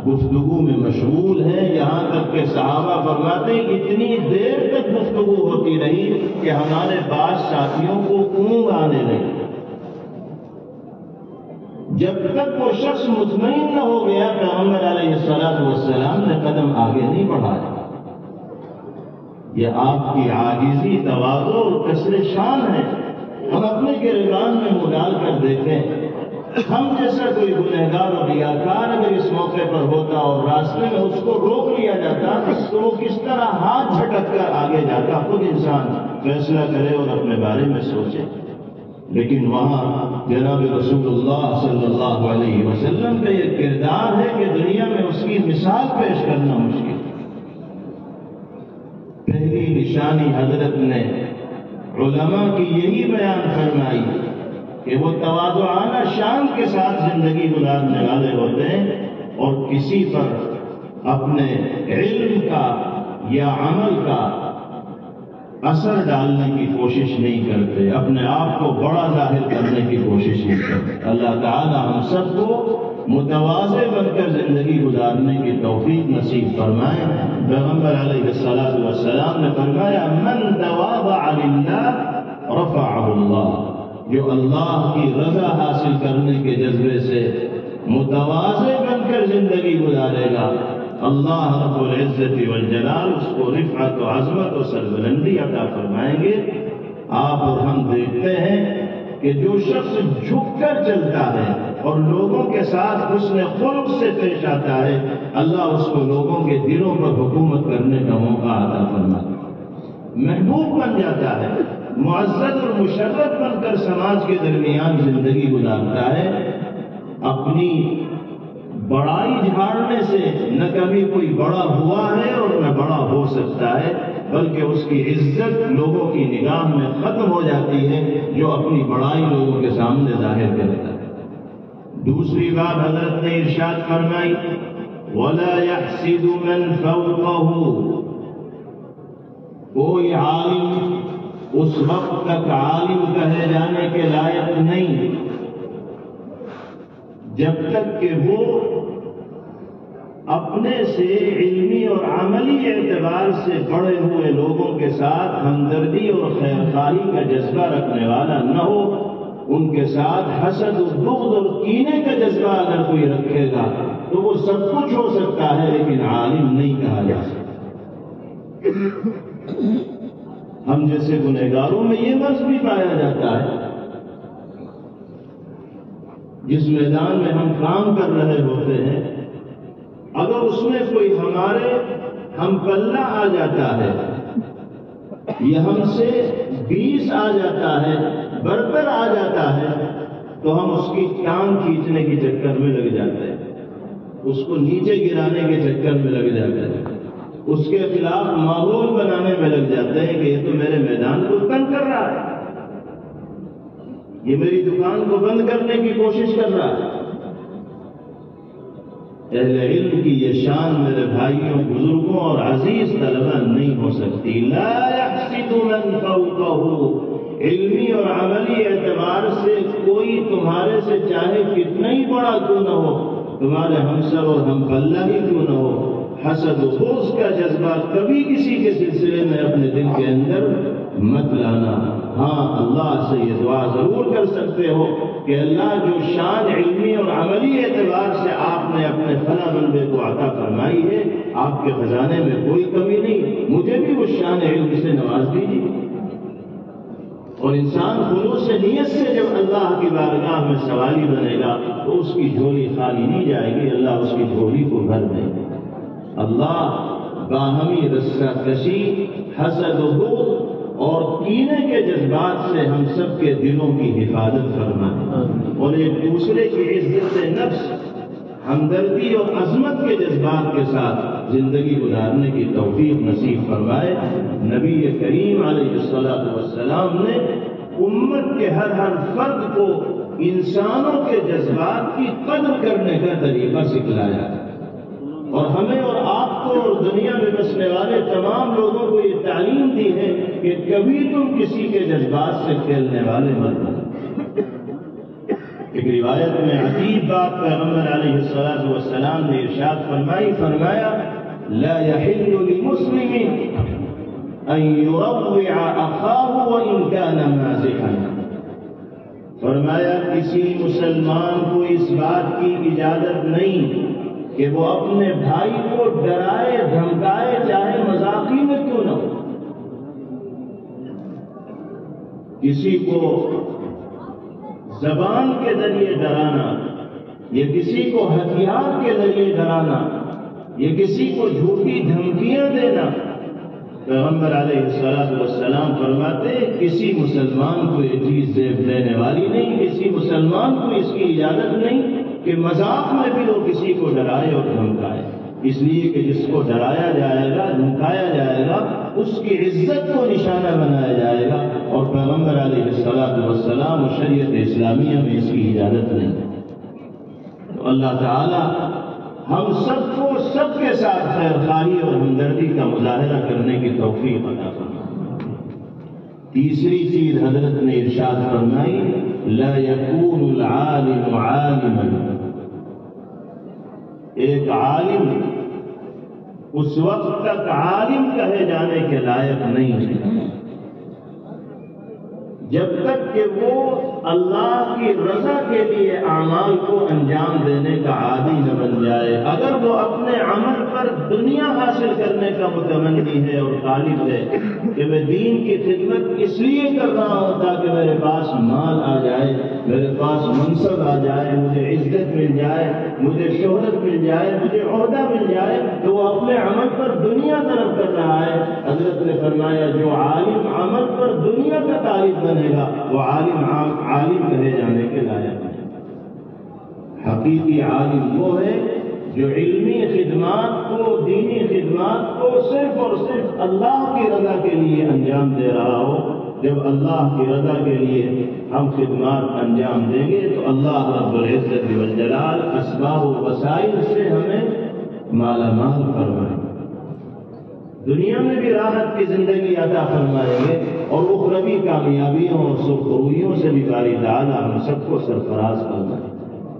گفتگو میں مشغول ہے، یہاں تک کہ صحابہ فرماتے ہیں اتنی دیر تک گفتگو ہوتی رہی کہ ہمارے بعض ساتھیوں کو اونگ آنے لگی۔ جب تک وہ شخص مطمئن نہ ہو گیا پیغمبر علیہ السلام نے قدم آگے نہیں بڑھایا۔ یہ آپ کی عاجزی، تواضع اور کسر شان ہے۔ ہم اپنے گریبان میں منہ ڈال کر دیکھیں، ہم جیسا کوئی گنہگار اور ریاکار اگر اس موقع پر ہوتا اور راستے میں اس کو روک لیا جاتا تو وہ کس طرح ہاتھ جھٹک کر آگے جاتا، خود انسان فیصلہ کرے اور اپنے بارے میں سوچے۔ لیکن وہاں جناب رسول اللہ صلی اللہ علیہ وسلم کا یہ کردار ہے کہ دنیا میں اس کی مثال پیش کرنا مشکل۔ پہلی نشانی حضرت نے علماء کی یہی بیان فرمائی کہ وہ تواضعانہ شان کے ساتھ زندگی گزارنے والے ہوتے ہیں اور کسی پر اپنے علم کا یا عمل کا اثر ڈالنے کی کوشش نہیں کرتے، اپنے آپ کو بڑا ظاہر کرنے کی کوشش نہیں کرتے۔ اللہ تعالی ہم سب کو متواضع بن کر زندگی گزارنے کی توفیق نصیب فرمائے۔ پیغمبر علیہ السلام نے فرمایا من تواضع للہ رفعہ اللہ، جو اللہ کی رضا حاصل کرنے کے جذبے سے متواضع بن کر زندگی گزارے گا، اللہ رب العزت والجلال اس کو رفعت و عظمت و سربلندی عطا فرمائیں گے۔ آپ اور ہم دیکھتے ہیں کہ جو شخص جھک کر چلتا ہے اور لوگوں کے ساتھ حسن خلق سے پیش آتا ہے، اللہ اس کو لوگوں کے دلوں پر حکومت کرنے کا موقع عطا فرماتا ہے، محبوب بن جاتا ہے، معزز اور مشرف بن کر سماج کے درمیان زندگی گزارتا ہے۔ اپنی بڑائی جھاڑنے سے نہ کبھی کوئی بڑا ہوا ہے اور نہ بڑا ہو سکتا ہے، بلکہ اس کی عزت لوگوں کی نگاہ میں ختم ہو جاتی ہے جو اپنی بڑائی لوگوں کے سامنے ظاہر کرتا ہے۔ دوسری بات حضرت نے ارشاد فرمائی وَلَا يَحْسِدُ مَنْ فَوْقَهُ، کوئی عالم اس وقت تک عالم کہے جانے کے لائق نہیں جب تک کہ وہ اپنے سے علمی اور عملی اعتبار سے بڑے ہوئے لوگوں کے ساتھ ہمدردی اور خیرخواہی کا جذبہ رکھنے والا نہ ہو۔ ان کے ساتھ حسد و بغض اور کینے کا جذبہ اگر کوئی رکھے گا تو وہ سب کچھ ہو سکتا ہے لیکن عالم نہیں کہا جا سکتا۔ ہم جیسے گنہگاروں میں یہ مرض بھی پایا جاتا ہے، جس میدان میں ہم کام کر رہے ہوتے ہیں اگر اس میں کوئی ہمارے ہم پلہ آ جاتا ہے یا ہم سے 20 آ جاتا ہے، برتر آ جاتا ہے، تو ہم اس کی ٹانگ کھینچنے کے چکر میں لگ جاتے ہیں، اس کو نیچے گرانے کے چکر میں لگ جاتے ہیں، اس کے خلاف ماحول بنانے میں لگ جاتے ہیں کہ یہ تو میرے میدان کو تنگ کر رہا ہے، یہ میری دکان کو بند کرنے کی کوشش کر رہا ہے۔ اہل علم کی یہ شان میرے بھائیوں، بزرگوں اور عزیز طلبہ نہیں ہو سکتی۔ لا يحسد من فوقه، علمی اور عملی اعتبار سے کوئی تمہارے سے چاہے کتنا ہی بڑا کیوں نہ ہو، تمہارے ہمسر اور ہم پلہ ہی کیوں نہ ہو، حسد و بغض کا جذبہ کبھی کسی کے سلسلے میں اپنے دل کے اندر مت لانا۔ ہاں، اللہ سے یہ دعا ضرور کر سکتے ہو کہ اللہ جو شان علمی اور عملی اعتبار سے آپ نے اپنے فلاں بندے کو عطا فرمائی ہے، آپ کے خزانے میں کوئی کمی نہیں، مجھے بھی وہ شان علم سے نواز دیجیے۔ اور انسان خلوص نیت سے جب اللہ کی بارگاہ میں سوالی بنے گا تو اس کی جھولی خالی نہیں جائے گی، اللہ اس کی جھولی کو بھر دے گا۔ اللہ باہمی رسہ کشی، حسد و بغض اور کینے کے جذبات سے ہم سب کے دلوں کی حفاظت فرمائے، اور ایک دوسرے کی عزت نفس، ہمدردی اور عظمت کے جذبات کے ساتھ زندگی گزارنے کی توفیق نصیب فرمائے۔ نبی کریم علیہ الصلوۃ والسلام نے امت کے ہر فرد کو انسانوں کے جذبات کی قدر کرنے کا طریقہ سکھلایا، اور ہمیں اور آپ کو اور دنیا میں بسنے والے تمام لوگوں کو یہ تعلیم دی ہے کہ کبھی تم کسی کے جذبات سے کھیلنے والے مت بنو۔ ایک روایت میں عجیب بات پیغمبر علیہ الصلوۃ والسلام نے ارشاد فرمایا لا يحل لمسلم ان يروع اخاه وان كان مازحا، فرمایا کسی مسلمان کو اس بات کی اجازت نہیں کہ وہ اپنے بھائی کو ڈرائے دھمکائے، چاہے مذاقی میں کیوں نہ ہو۔ کسی کو زبان کے ذریعے ڈرانا، یا کسی کو ہتھیار کے ذریعے ڈرانا، یا کسی کو جھوٹی دھمکیاں دینا، پیغمبر علیہ الصلوۃ والسلام فرماتے کسی مسلمان کو یہ چیز زیب دینے والی نہیں، کسی مسلمان کو اس کی اجازت نہیں کہ مذاق میں بھی وہ کسی کو ڈرائے اور دھمکائے، اس لیے کہ جس کو ڈرایا جائے گا، دھمکایا جائے گا، اس کی عزت کو نشانہ بنایا جائے گا، اور پیغمبر علیہ الصلوۃ والسلام و شریعت اسلامیہ میں اس کی اجازت نہیں۔ تو اللہ تعالی ہم سب کو سب کے ساتھ خیر خواہی اور ہمدردی کا مظاہرہ کرنے کی توفیق عطا فرمائے۔ تیسری چیز حضرت نے ارشاد فرمائی لا يكون العالم عالما، ایک عالم اس وقت تک عالم کہے جانے کے لائق نہیں ہے جب تک کہ وہ اللہ کی رضا کے لیے اعمال کو انجام دینے کا عادی نہ بن جائے۔ اگر وہ اپنے عمل پر دنیا حاصل کرنے کا متمنی ہے اور طالب ہے کہ میں دین کی خدمت اس لیے کر رہا ہوں تاکہ میرے پاس مال آ جائے، میرے پاس منصب آ جائے، مجھے عزت مل جائے، مجھے شہرت مل جائے، مجھے عہدہ مل جائے، تو وہ اپنے عمل پر دنیا طلب کر رہا ہے۔ حضرت نے فرمایا جو عالم عمل پر دنیا کا طالب بنے گا وہ عالم کہے جانے کے لائق ہے۔ حقیقی عالم وہ ہے جو علمی خدمات کو، دینی خدمات کو صرف اور صرف اللہ کی رضا کے لیے انجام دے رہا ہو۔ جب اللہ کی رضا کے لیے ہم خدمات انجام دیں گے تو اللہ رب العزت والجلال اسباب و وسائل سے ہمیں مالا مال فرمائیں، دنیا میں بھی راحت کی زندگی عطا فرمائیں گے، اور اخروی کامیابیوں اور سرخرویوں سے بھی باری تعالیٰ ہم سب کو سرفراز فرمائے۔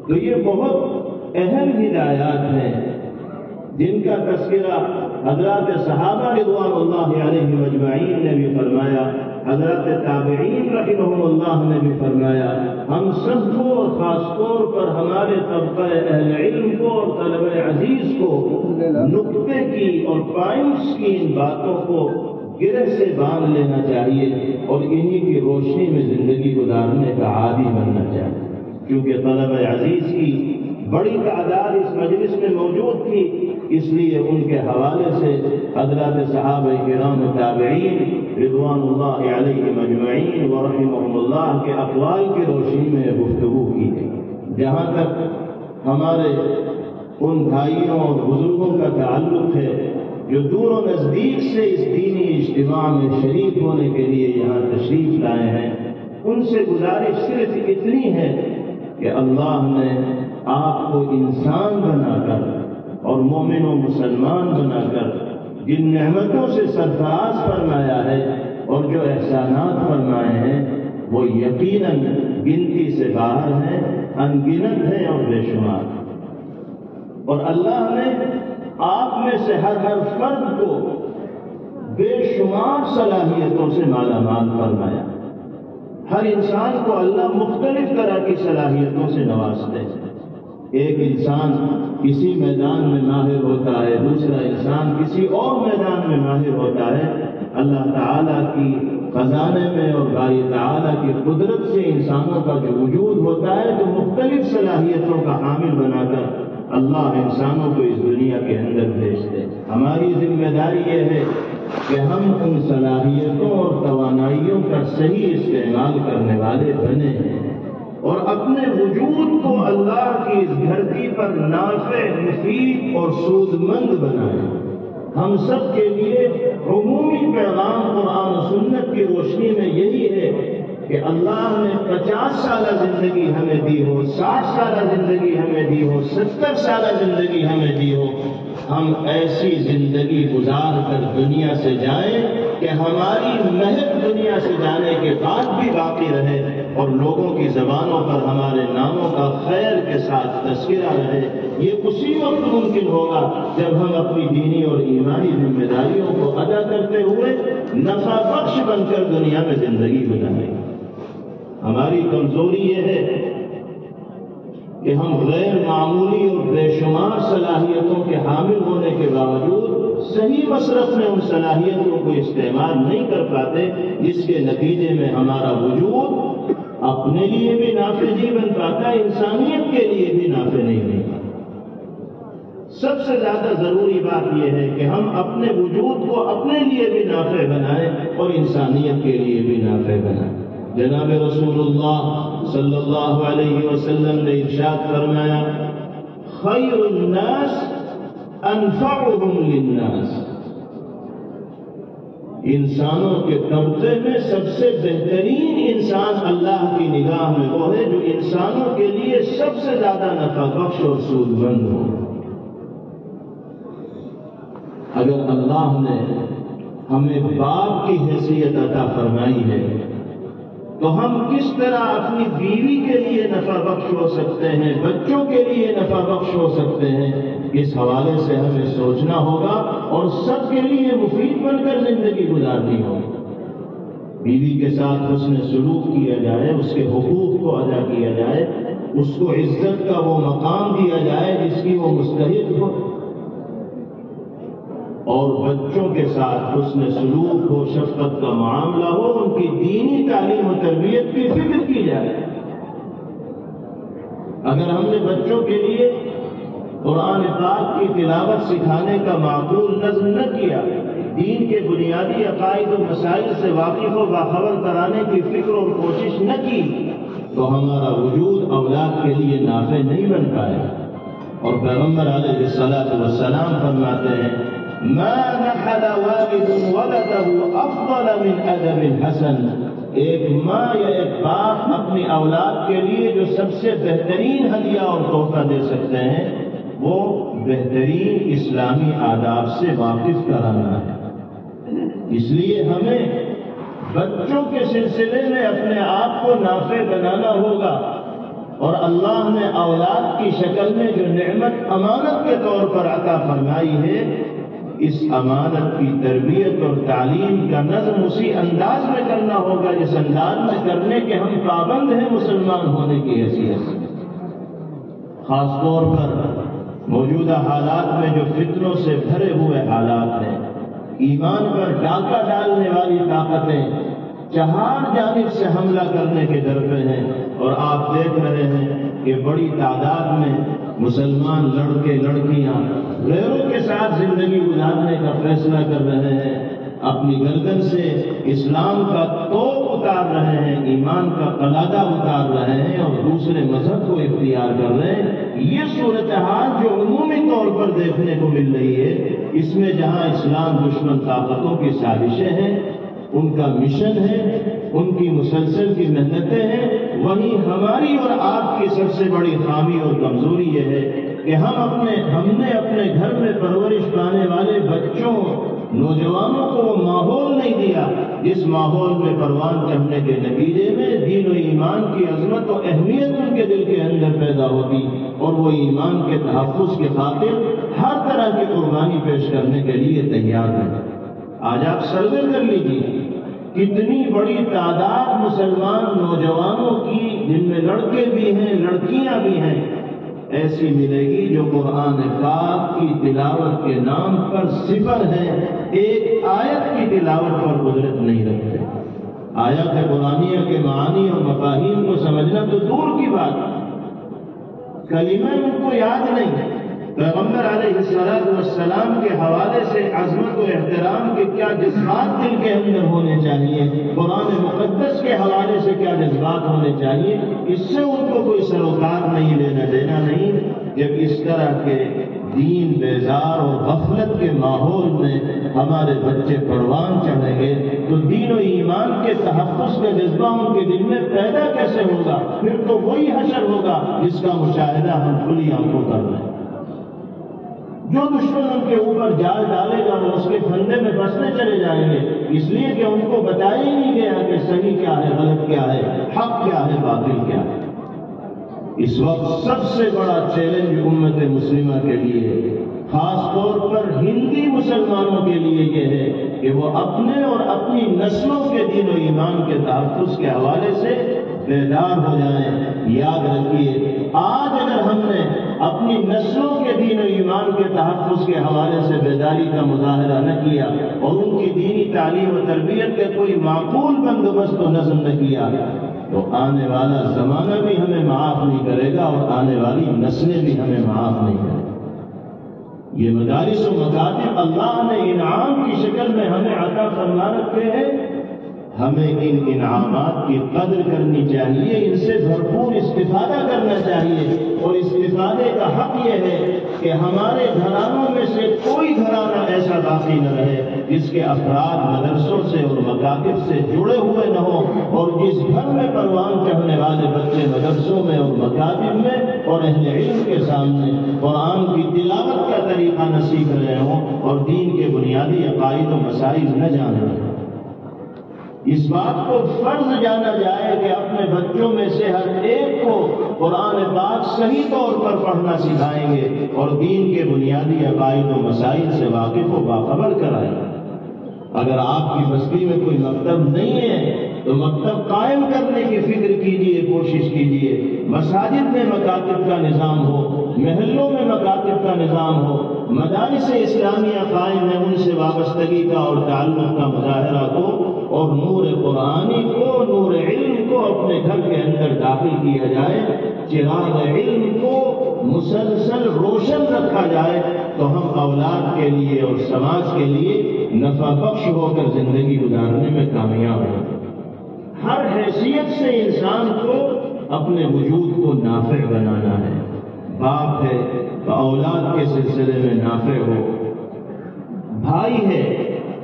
تو یہ بہت اہم ہدایات ہیں جن کا تذکرہ حضرات صحابہ رضوان اللہ علیہم اجمعین نے بھی فرمایا، حضرات تابعین رحمہم اللہ نے بھی فرمایا۔ ہم سب کو اور خاص طور پر ہمارے طبقہ اہل علم کو اور طلبہ عزیز کو نقطے کی اور پوائنٹس کی ان باتوں کو گرہ سے باندھ لینا چاہیے اور انہی کی روشنی میں زندگی گزارنے کا عادی بننا چاہیے، کیونکہ طلبہ عزیز کی بڑی تعداد اس مجلس میں موجود تھی، اس لیے ان کے حوالے سے حضرات صحابہ کرام تابعین رضوان اللہ علیہم اجمعین ورحمہم اللہ کے اقوال کی روشنی میں گفتگو کی ہے۔ جہاں تک ہمارے ان بھائیوں اور بزرگوں کا تعلق ہے جو دور و نزدیک سے اس دینی اجتماع میں شریک ہونے کے لیے یہاں تشریف لائے ہیں، ان سے گزارش صرف اتنی ہے کہ اللہ نے آپ کو انسان بنا کر اور مومن و مسلمان بنا کر جن نعمتوں سے سرفراز فرمایا ہے اور جو احسانات فرمائے ہیں وہ یقیناً گنتی سے باہر ہیں، ان گنت ہیں اور بے شمار. اور اللہ نے آپ میں سے ہر فرد کو بے شمار صلاحیتوں سے مالا مال فرمایا. ہر انسان کو اللہ مختلف طرح کی صلاحیتوں سے نوازتے ہیں. ایک انسان کسی میدان میں ماہر ہوتا ہے، دوسرا انسان کسی اور میدان میں ماہر ہوتا ہے. اللہ تعالیٰ کی خزانے میں اور باری تعالیٰ کی قدرت سے انسانوں کا جو وجود ہوتا ہے تو مختلف صلاحیتوں کا حامل بنا کر اللہ انسانوں کو اس دنیا کے اندر بھیجتے. ہماری ذمہ داری یہ ہے کہ ہم ان صلاحیتوں اور توانائیوں کا صحیح استعمال کرنے والے بنے اور اپنے وجود کو اللہ کی اس دھرتی پر نافع، مفید اور سود مند بنائیں. ہم سب کے لیے عمومی پیغام قرآن و سنت کی روشنی میں یہی ہے کہ اللہ نے 50 سالہ زندگی ہمیں دی ہو، 60 سالہ زندگی ہمیں دی ہو، 70 سالہ زندگی ہمیں دی ہو، ہم ایسی زندگی گزار کر دنیا سے جائیں کہ ہماری مہک دنیا سے جانے کے بعد بھی باقی رہے اور لوگوں کی زبانوں پر ہمارے ناموں کا خیر کے ساتھ تذکرہ رہے. یہ اسی وقت ممکن ہوگا جب ہم اپنی دینی اور ایمانی ذمہ داریوں کو ادا کرتے ہوئے نفع بخش بن کر دنیا میں زندگی گزاریں. ہماری کمزوری یہ ہے کہ ہم غیر معمولی اور بے شمار صلاحیتوں کے حامل ہونے کے باوجود صحیح مصرف میں ان صلاحیتوں کو استعمال نہیں کر پاتے، جس کے نتیجے میں ہمارا وجود اپنے لیے بھی نافع نہیں بن پاتا، انسانیت کے لیے بھی نافع نہیں بن پاتا. سب سے زیادہ ضروری بات یہ ہے کہ ہم اپنے وجود کو اپنے لیے بھی نافع بنائیں اور انسانیت کے لیے بھی نافع بنائیں. جناب رسول اللہ صلی اللہ علیہ وسلم نے ارشاد فرمایا، خیر الناس انفعهم للناس. انسانوں کے طبقے میں سب سے بہترین انسان اللہ کی نگاہ میں وہ ہے جو انسانوں کے لیے سب سے زیادہ نفع بخش اور سود مند ہو. اگر اللہ نے ہمیں باپ کی حیثیت عطا فرمائی ہے تو ہم کس طرح اپنی بیوی کے لیے نفع بخش ہو سکتے ہیں، بچوں کے لیے نفع بخش ہو سکتے ہیں، اس حوالے سے ہمیں سوچنا ہوگا اور سب کے لیے مفید بن کر زندگی گزارنی ہوگی. بیوی کے ساتھ حسن سلوک کیا جائے، اس کے حقوق کو ادا کیا جائے، اس کو عزت کا وہ مقام دیا جائے جس کی وہ مستحق ہو، اور بچوں کے ساتھ حسن سلوک ہو، شفقت کا معاملہ ہو، ان کی دینی تعلیم و تربیت کی فکر کی جائے. اگر ہم نے بچوں کے لیے قرآن پاک کی تلاوت سکھانے کا معقول نظم نہ کیا، دین کے بنیادی عقائد و مسائل سے واقف و باخبر کرانے کی فکر اور کوشش نہ کی تو ہمارا وجود اولاد کے لیے نافع نہیں بن پائے. اور پیغمبر علیہ الصلوۃ والسلام فرماتے ہیں، ما نحل والد ولده افضل من ادب حسن. ایک ماں یا ایک باپ اپنی اولاد کے لیے جو سب سے بہترین ہدیہ اور تحفہ دے سکتے ہیں وہ بہترین اسلامی آداب سے واقف کرانا ہے. اس لیے ہمیں بچوں کے سلسلے میں اپنے آپ کو نافع بنانا ہوگا، اور اللہ نے اولاد کی شکل میں جو نعمت امانت کے طور پر عطا فرمائی ہے، اس امانت کی تربیت اور تعلیم کا نظم اسی انداز میں کرنا ہوگا جس انداز میں کرنے کے ہم پابند ہیں مسلمان ہونے کی حیثیت سے. خاص طور پر موجودہ حالات میں جو فتنوں سے بھرے ہوئے حالات ہیں، ایمان پر ڈاکہ ڈالنے والی طاقتیں چہار جانب سے حملہ کرنے کے در پہ ہیں، اور آپ دیکھ رہے ہیں کہ بڑی تعداد میں مسلمان لڑکے لڑکیاں غیروں کے ساتھ زندگی گزارنے کا فیصلہ کر رہے ہیں. اپنی گردن سے اسلام کا توپ اتار رہے ہیں، ایمان کا قلادہ اتار رہے ہیں اور دوسرے مذہب کو اختیار کر رہے ہیں۔ یہ صورتحال جو عمومی طور پر دیکھنے کو مل رہی ہے، اس میں جہاں اسلام دشمن طاقتوں کی سازشیں ہیں، ان کا مشن ہے، ان کی مسلسل کی محنتیں ہیں، وہیں ہماری اور آپ کی سب سے بڑی خامی اور کمزوری یہ ہے کہ ہم نے اپنے گھر میں پرورش پانے والے بچوں، نوجوانوں کو وہ ماحول نہیں دیا جس ماحول میں پروان چڑھنے کے نتیجے میں دین و ایمان کی عظمت و اہمیت ان کے دل کے اندر پیدا ہوتی اور وہ ایمان کے تحفظ کے خاطر ہر طرح کی قربانی پیش کرنے کے لیے تیار ہیں۔ آج آپ سروے کر لیجیے کتنی بڑی تعداد مسلمان نوجوانوں کی، جن میں لڑکے بھی ہیں لڑکیاں بھی ہیں، ایسی ملے گی جو قرآن پاک کی تلاوت کے نام پر صفر ہے، ایک آیت کی تلاوت پر قدرت نہیں رکھتے۔ آیات قرآنیہ کے معانی اور مفاہیم کو سمجھنا تو دور کی بات، کلمہ ان کو یاد نہیں۔ پیغمبر علیہ السلام کے حوالے سے عظمت و احترام کے کیا جذبات دل کے اندر ہونے چاہیے، قرآن مقدس کے حوالے سے کیا جذبات ہونے چاہیے، اس سے ان کو کوئی سروکار نہیں، لینا دینا نہیں۔ جب اس طرح کے دین بیزار اور غفلت کے ماحول میں ہمارے بچے پروان چڑھیں گے تو دین و ایمان کے تحفظ کا جذبہ ان کے دل میں پیدا کیسے ہوگا؟ پھر تو وہی حشر ہوگا جس کا مشاہدہ ہم کھلی آنکھوں کر رہے ہیں۔ جو دشمن ان کے اوپر جال ڈالے گا وہ اس کے پھندے میں پھنسنے چلے جائیں گے، اس لیے کہ ان کو بتایا ہی نہیں گیا کہ صحیح کیا ہے، غلط کیا ہے، حق کیا ہے، باطل کیا ہے۔ اس وقت سب سے بڑا چیلنج امت مسلمہ کے لیے، خاص طور پر ہندی مسلمانوں کے لیے یہ ہے کہ وہ اپنے اور اپنی نسلوں کے دین و ایمان کے تحفظ کے حوالے سے بیدار ہو جائیں۔ یاد رکھیے، آج اگر ہم نے اپنی نسلوں کے دین و ایمان کے تحفظ کے حوالے سے بیداری کا مظاہرہ نہ کیا اور ان کی دینی تعلیم و تربیت کے کوئی معقول بندوبست و نظم نہ کیا تو آنے والا زمانہ بھی ہمیں معاف نہیں کرے گا اور آنے والی نسلیں بھی ہمیں معاف نہیں کرے گی۔ یہ مدارس و مکاتب اللہ نے انعام کی شکل میں ہمیں عطا فرما رکھے ہیں، ہمیں ان انعامات کی قدر کرنی چاہیے، ان سے بھرپور استفادہ کرنا چاہیے، اور استفادے کا حق یہ ہے کہ ہمارے گھرانوں میں سے کوئی گھرانہ ایسا باقی نہ رہے جس کے افراد مدرسوں سے اور مکاتب سے جڑے ہوئے نہ ہوں، اور جس گھر میں پروان چڑھنے والے بچے مدرسوں میں اور مکاتب میں اور اہل علم کے سامنے قرآن کی تلاوت کا طریقہ نہ سیکھ رہے ہوں اور دین کے بنیادی عقائد و مسائل نہ جان رہے ہوں۔ اس بات کو فرض جانا جائے کہ اپنے بچوں میں سے ہر ایک کو قرآن پاک صحیح طور پر پڑھنا سکھائیں گے اور دین کے بنیادی عقائد و مسائل سے واقف و باخبر کرائیں گے۔ اگر آپ کی بستی میں کوئی مکتب نہیں ہے تو مکتب قائم کرنے کی فکر کیجیے، کوشش کیجیے۔ مساجد میں مکاتب کا نظام ہو، محلوں میں مکاتب کا نظام ہو، مدارس اسلامیہ قائم ہے، ان سے وابستگی کا اور تعلق کا مظاہرہ کو اور نور قرآنی کو، نور علم کو اپنے گھر کے اندر داخل کیا جائے، چراغ علم کو مسلسل روشن رکھا جائے تو ہم اولاد کے لیے اور سماج کے لیے نفع بخش ہو کر زندگی گزارنے میں کامیاب ہیں۔ ہر حیثیت سے انسان کو اپنے وجود کو نافع بنانا ہے۔ باپ ہے تو اولاد کے سلسلے میں نافع ہو، بھائی ہے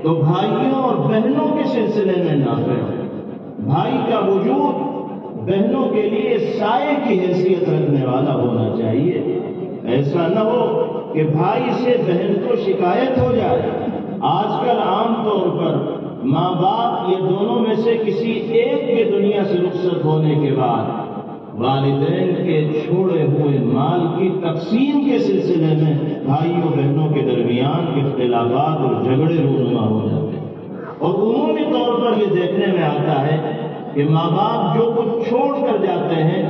تو بھائیوں اور بہنوں کے سلسلے میں نافع ہو۔ بھائی کا وجود بہنوں کے لیے سائے کی حیثیت رکھنے والا ہونا چاہیے۔ ایسا نہ ہو کہ بھائی سے بہن کو شکایت ہو جائے۔ آج کل عام طور پر ماں باپ یہ دونوں میں سے کسی ایک کے دنیا سے رخصت ہونے کے بعد والدین کے چھوڑے ہوئے مال کی تقسیم کے سلسلے میں بھائیوں بہنوں کے درمیان اختلافات اور جھگڑے رونما ہو جاتے ہیں، اور عمومی طور پر یہ دیکھنے میں آتا ہے کہ ماں باپ جو کچھ چھوڑ کر جاتے ہیں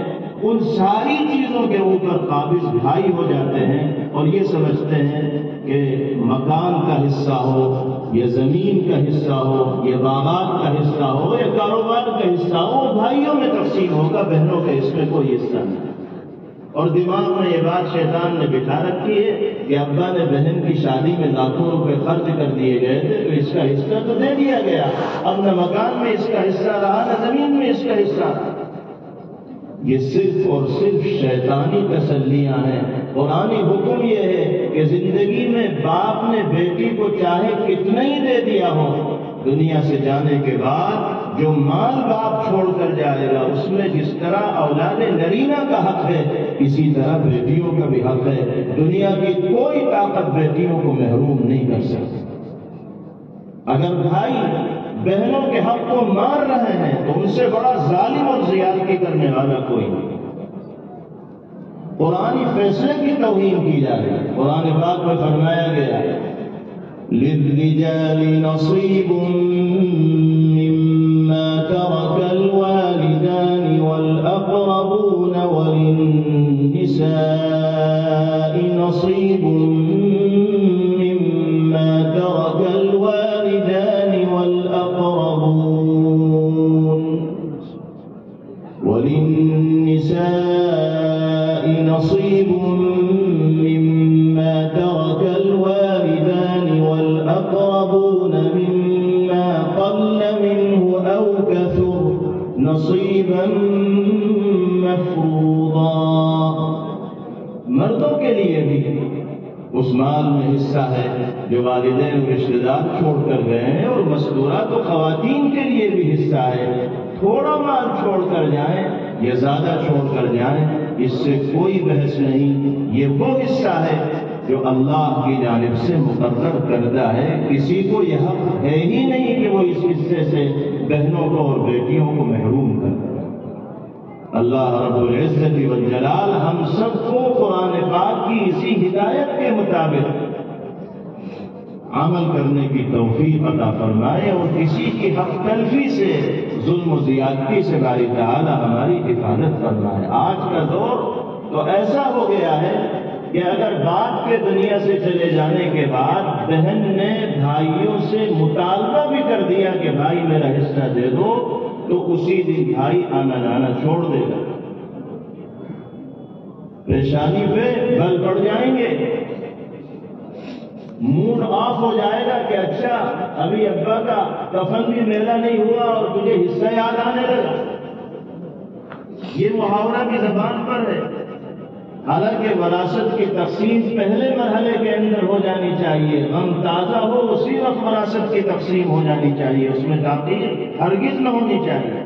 ان ساری چیزوں کے اوپر قابض بھائی ہو جاتے ہیں اور یہ سمجھتے ہیں کہ مکان کا حصہ ہو یا زمین کا حصہ ہو یا باغات کا حصہ ہو یا کاروبار کا حصہ ہو، بھائیوں میں تقسیم ہوگا، بہنوں کے اس میں کوئی حصہ نہیں۔ اور دماغ میں یہ بات شیطان نے بٹھا رکھی ہے کہ ابا نے بہن کی شادی میں لاکھوں روپے خرچ کر دیے گئے تھے تو اس اس کا حصہ تو دے دیا گیا، اب نہ مکان میں اس کا حصہ رہا نہ زمین میں اس کا حصہ رہا۔ یہ صرف اور صرف شیطانی تسلیاں ہیں۔ قرآنی حکم یہ ہے کہ زندگی میں باپ نے بیٹی کو چاہے کتنا ہی دے دیا ہو، دنیا سے جانے کے بعد جو مال باپ چھوڑ کر جائے گا اس میں جس طرح اولاد نرینہ کا حق ہے اسی طرح بیٹیوں کا بھی حق ہے۔ دنیا کی کوئی طاقت بیٹیوں کو محروم نہیں کر سکتی۔ اگر بھائی بہنوں کے حق کو مار رہے ہیں تو ان سے بڑا ظالم اور زیادتی کرنے والا کوئی نہیں۔ قرآنی فیصلے کی توہین کی جا رہی ہے۔ قرآن پاک میں فرمایا گیا للرجال نصیب مما ترک الوالدان والاقربون وللنساء نصیب مما ترک الوالدان والاقربون وللنساء نصیب مما ترك الوالدان والأقربون مما قل منه أو كثر نصيبا مفروضا۔ مردوں کے لیے بھی اس مال میں حصہ ہے جو والدین و رشتہ دار چھوڑ کر گئے ہیں، اور مستورات و خواتین کے لیے بھی حصہ ہے۔ تھوڑا مال چھوڑ کر جائیں یا زیادہ چھوڑ کر جائیں اس سے کوئی بحث نہیں، یہ وہ حصہ ہے جو اللہ کی جانب سے مقرر کردہ ہے۔ کسی کو یہ حق ہے ہی نہیں کہ وہ اس حصے سے بہنوں کو اور بیٹیوں کو محروم کر۔ اللہ رب العزت والجلال ہم سب کو قرآن پاک کی اسی ہدایت کے مطابق عمل کرنے کی توفیق عطا فرمائے، اور کسی کی حق تلفی سے، ظلم و زیادتی سے باری تعالی ہماری حفاظت فرمائے۔ آج کا دور تو ایسا ہو گیا ہے کہ اگر باپ کے دنیا سے چلے جانے کے بعد بہن نے بھائیوں سے مطالبہ بھی کر دیا کہ بھائی میرا حصہ دے دو، تو اسی دن بھائی آنا جانا چھوڑ دے گا، پریشانی پہ بل پڑ جائیں گے، موڈ آف ہو جائے گا کہ اچھا ابھی ابا کا کفن بھی میلا نہیں ہوا اور تجھے حصہ یاد آنے لگا۔ یہ محاورہ کی زبان پر ہے، حالانکہ وراثت کی تقسیم پہلے مرحلے کے اندر ہو جانی چاہیے، غم تازہ ہو اسی وقت وراثت کی تقسیم ہو جانی چاہیے، اس میں تاخیر ہرگز نہ ہونی چاہیے۔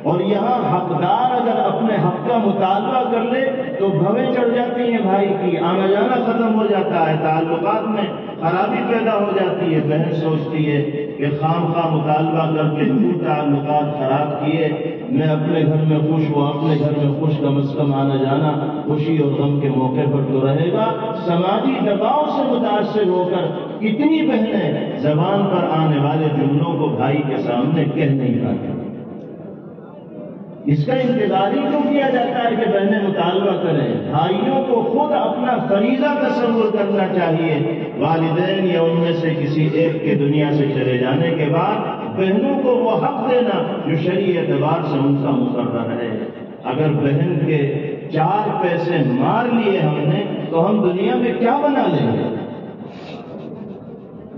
اور یہاں حقدار اگر اپنے حق کا مطالبہ کر لے تو بھویں چڑھ جاتی ہیں بھائی کی، آنا جانا ختم ہو جاتا ہے، تعلقات میں خرابی پیدا ہو جاتی ہے۔ بہن سوچتی ہے کہ خام خواہ مطالبہ کر کے تعلقات خراب کیے، میں اپنے گھر میں خوش ہوں، اپنے گھر میں خوش، کم از کم آنا جانا خوشی اور غم کے موقع پر تو رہے گا۔ سماجی دباؤ سے متاثر ہو کر کتنی بہنیں زبان پر آنے والے جملوں کو بھائی کے سامنے کہہ نہیں پاتی۔ اس کا انتظار ہی کیوں کیا جاتا ہے کہ بہنیں مطالبہ کریں؟ بھائیوں کو خود اپنا فریضہ تصور کرنا چاہیے۔ والدین یا ان میں سے کسی ایک کے دنیا سے چلے جانے کے بعد بہنوں کو وہ حق دینا جو شرعی اعتبار سے ان کا مقرر ہے۔ اگر بہن کے 4 پیسے مار لیے ہم نے تو ہم دنیا میں کیا بنا لیں گے؟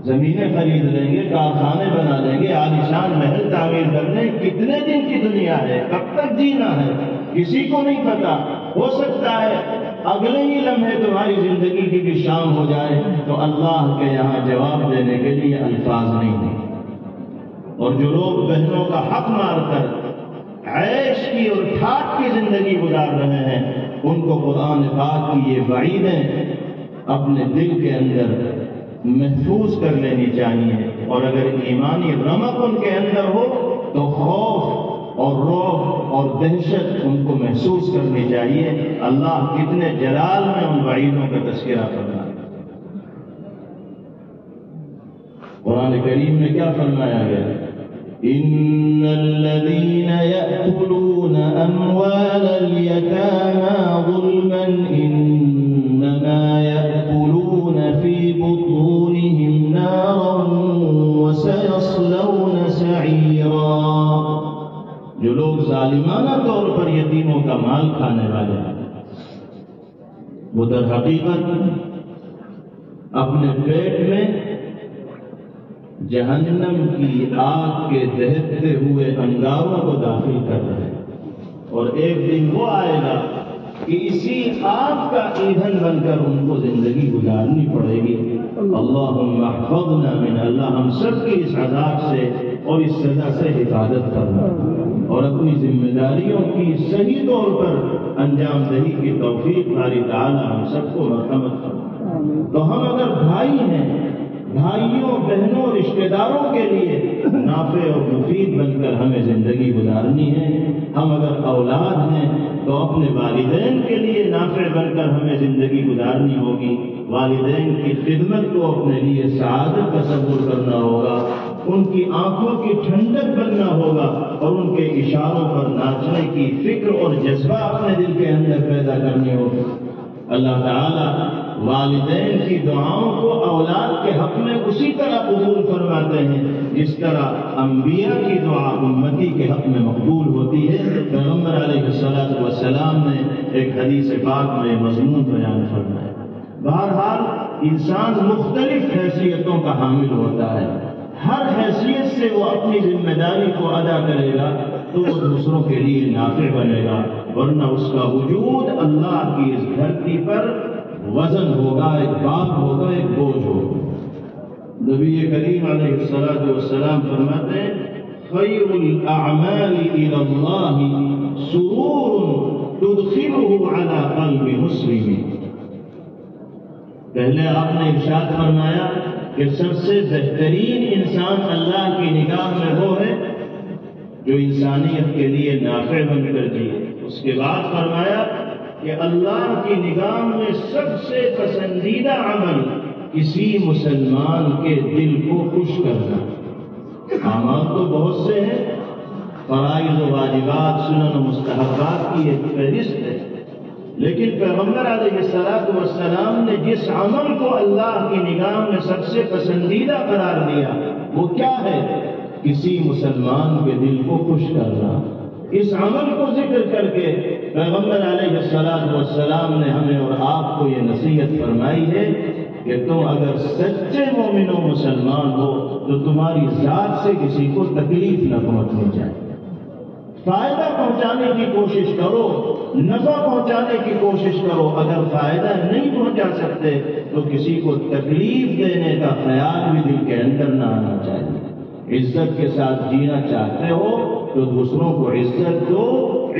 زمینیں خرید لیں گے، کارخانے بنا لیں گے، عالیشان محل تعمیر کر لیں، کتنے دن کی دنیا ہے، کب تک جینا ہے کسی کو نہیں پتا۔ ہو سکتا ہے اگلے ہی لمحے تمہاری زندگی کی بھی شام ہو جائے تو اللہ کے یہاں جواب دینے کے لیے الفاظ نہیں ہیں۔ اور جو لوگ بہنوں کا حق مار کر عیش کی اور ٹھاٹ کی زندگی گزار رہے ہیں ان کو قرآن پاک کی یہ وعیدیں اپنے دل کے اندر محفوظ کر لینی چاہیے، اور اگر ایمانی رمق ان کے اندر ہو تو خوف اور رعب اور دہشت ان کو محسوس کرنی چاہیے۔ اللہ کتنے جلال میں ان وعیدوں کا تذکرہ کرنا ہے۔ قرآن کریم میں کیا فرمایا گیا؟ ان الذين يأكلون اموال اليتامى ظلما انما يأكلون في بطونهم نارا وسيصلون سعيرا۔ جو لوگ ظالمانہ طور پر یتیموں کا مال کھانے والے ہیں وہ در حقیقت اپنے پیٹ میں جہنم کی آگ کے دہتے ہوئے انگاروں کو داخل کر رہے ہیں، اور ایک دن وہ آئے گا کہ اسی آگ کا ایندھن بن کر ان کو زندگی گزارنی پڑے گی۔ اللہم احفظنا من، اللہ ہم سب کی اس عذاب سے اور اس سزا سے حفاظت کرنا، اور اپنی ذمہ داریوں کی صحیح طور پر انجام دہی کی توفیق باری تعالی ہم سب کو مرحمت کرنا۔ تو ہم اگر بھائی ہیں، بھائیوں بہنوں رشتہ داروں کے لیے نافع اور مفید بن کر ہمیں زندگی گزارنی ہے۔ ہم اگر اولاد ہیں تو اپنے والدین کے لیے نافع بن کر ہمیں زندگی گزارنی ہوگی، والدین کی خدمت کو اپنے لیے سعادت تصور کرنا ہوگا، ان کی آنکھوں کی ٹھنڈک بننا ہوگا، اور ان کے اشاروں پر ناچنے کی فکر اور جذبہ اپنے دل کے اندر پیدا کرنی ہوگی۔ اللہ تعالیٰ والدین کی دعاؤں کو اولاد کے حق میں اسی طرح قبول فرماتے ہیں جس طرح انبیاء کی دعا امتی کے حق میں مقبول ہوتی ہے۔ پیغمبر علیہ السلام نے ایک حدیث پاک میں مضمون بیان فرمایا۔ بہرحال انسان مختلف حیثیتوں کا حامل ہوتا ہے، ہر حیثیت سے وہ اپنی ذمہ داری کو ادا کرے گا تو وہ دوسروں کے لیے نافع بنے گا، ورنہ اس کا وجود اللہ کی اس دھرتی پر وزن ہوگا، ایک بار ہوگا، ایک بوجھ ہوگا۔ نبی کریم علیہ السلام فرماتے ہیں خیر الاعمال الى اللہ سرور تدخلہ علی قلب مسلم۔ پہلے آپ نے ارشاد فرمایا کہ سب سے بہترین انسان اللہ کی نگاہ میں وہ ہے جو انسانیت کے لیے نافع بن کر جیے۔ اس کے بعد فرمایا کہ اللہ کی نگاہ میں سب سے پسندیدہ عمل کسی مسلمان کے دل کو خوش کرنا۔ اعمال تو بہت سے ہیں، فرائض و واجبات، سنن و مستحبات کی ایک فہرست ہے، لیکن پیغمبر علیہ السلام نے جس عمل کو اللہ کی نگاہ میں سب سے پسندیدہ قرار دیا وہ کیا ہے؟ کسی مسلمان کے دل کو خوش کرنا۔ اس عمل کو ذکر کر کے پیغمبر علیہ السلام نے ہمیں اور آپ کو یہ نصیحت فرمائی ہے کہ تم اگر سچے مومن و مسلمان ہو تو تمہاری ذات سے کسی کو تکلیف نہ پہنچنی چاہیے۔ فائدہ پہنچانے کی کوشش کرو، نفع پہنچانے کی کوشش کرو، اگر فائدہ نہیں پہنچا سکتے تو کسی کو تکلیف دینے کا خیال بھی دل کے اندر نہ آنا چاہیے۔ عزت کے ساتھ جینا چاہتے ہو تو دوسروں کو عزت دو،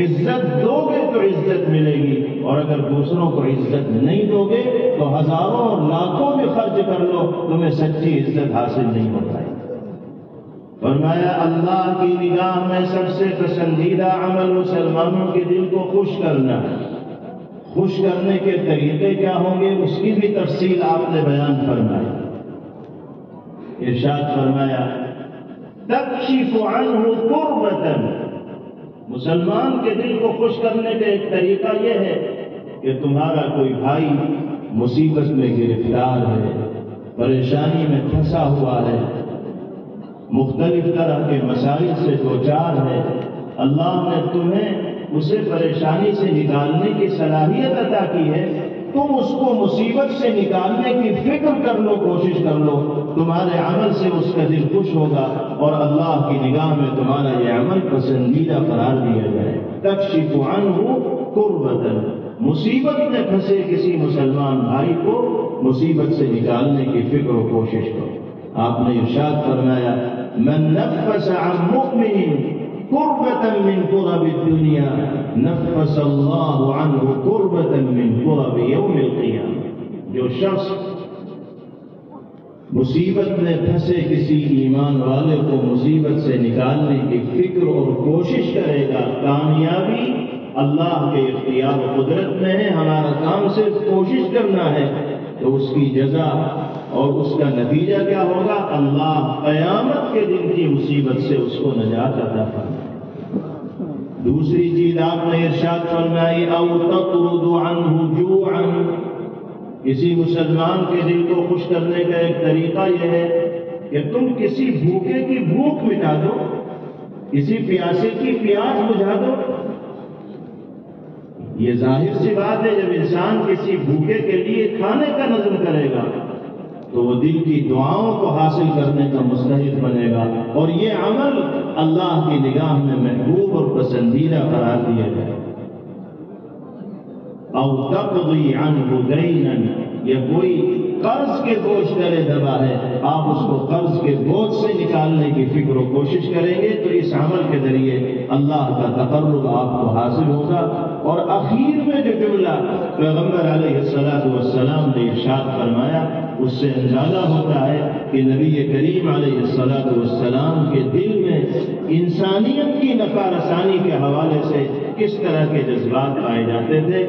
عزت دو گے تو عزت ملے گی، اور اگر دوسروں کو عزت نہیں دو گے تو ہزاروں اور لاکھوں میں خرچ کر لو، تمہیں سچی عزت حاصل نہیں ہو پائے۔ فرمایا اللہ کی نگاہ میں سب سے پسندیدہ عمل مسلمانوں کے دل کو خوش کرنا ہے۔ خوش کرنے کے طریقے کیا ہوں گے اس کی بھی تفصیل آپ نے بیان فرمائی۔ ارشاد فرمایا تکشف عنہ کربۃ، مسلمان کے دل کو خوش کرنے کا ایک طریقہ یہ ہے کہ تمہارا کوئی بھائی مصیبت میں گرفتار ہے، پریشانی میں پھنسا ہوا ہے، مختلف طرح کے مسائل سے دوچار ہے، اللہ نے تمہیں اسے پریشانی سے نکالنے کی صلاحیت عطا کی ہے، تم اس کو مصیبت سے نکالنے کی فکر کر لو، کوشش کر لو، تمہارے عمل سے اس کا دل خوش ہوگا اور اللہ کی نگاہ میں تمہارا یہ عمل پسندیدہ قرار دیا جائے۔ تکشف عنہ کربۃ، مصیبت میں پھنسے کسی مسلمان بھائی کو مصیبت سے نکالنے کی فکر و کوشش کرو۔ آپ نے ارشاد فرمایا من نفس عن مؤمن کربۃ من کرب الدنیا نفس اللہ عنہ کربۃ من کرب یوم القیامہ، جو شخص مصیبت میں پھنسے کسی ایمان والے کو مصیبت سے نکالنے کی فکر اور کوشش کرے گا، کامیابی اللہ کے اختیار و قدرت میں ہے، ہمارا کام صرف کوشش کرنا ہے، تو اس کی جزا اور اس کا نتیجہ کیا ہوگا؟ اللہ قیامت کے دن کی مصیبت سے اس کو نجات عطا فرمائے۔ دوسری چیز آپ نے ارشاد فرمائی او تطرد عنہ جوعا، کسی مسلمان کے دل کو خوش کرنے کا ایک طریقہ یہ ہے کہ تم کسی بھوکے کی بھوک مٹا دو، کسی پیاسے کی پیاس بجھا دو۔ یہ ظاہر سی بات ہے، جب انسان کسی بھوکے کے لیے کھانے کا نظم کرے گا تو وہ دل کی دعاؤں کو حاصل کرنے کا مستحق بنے گا، اور یہ عمل اللہ کی نگاہ میں محبوب اور پسندیدہ قرار دیا جائے۔ او تقضی عنہ دینا، یا کوئی قرض کے بوجھ تلے دبا ہے، آپ اس کو قرض کے بوجھ سے نکالنے کی فکر و کوشش کریں گے تو اس عمل کے ذریعے اللہ کا تقرب آپ کو حاصل ہوگا۔ اور اخیر میں جو جملہ پیغمبر علیہ السلام نے ارشاد فرمایا، اس سے اندازہ ہوتا ہے کہ نبی کریم علیہ السلام کے دل میں انسانیت کی نفع رسانی کے حوالے سے کس طرح کے جذبات پائے جاتے تھے۔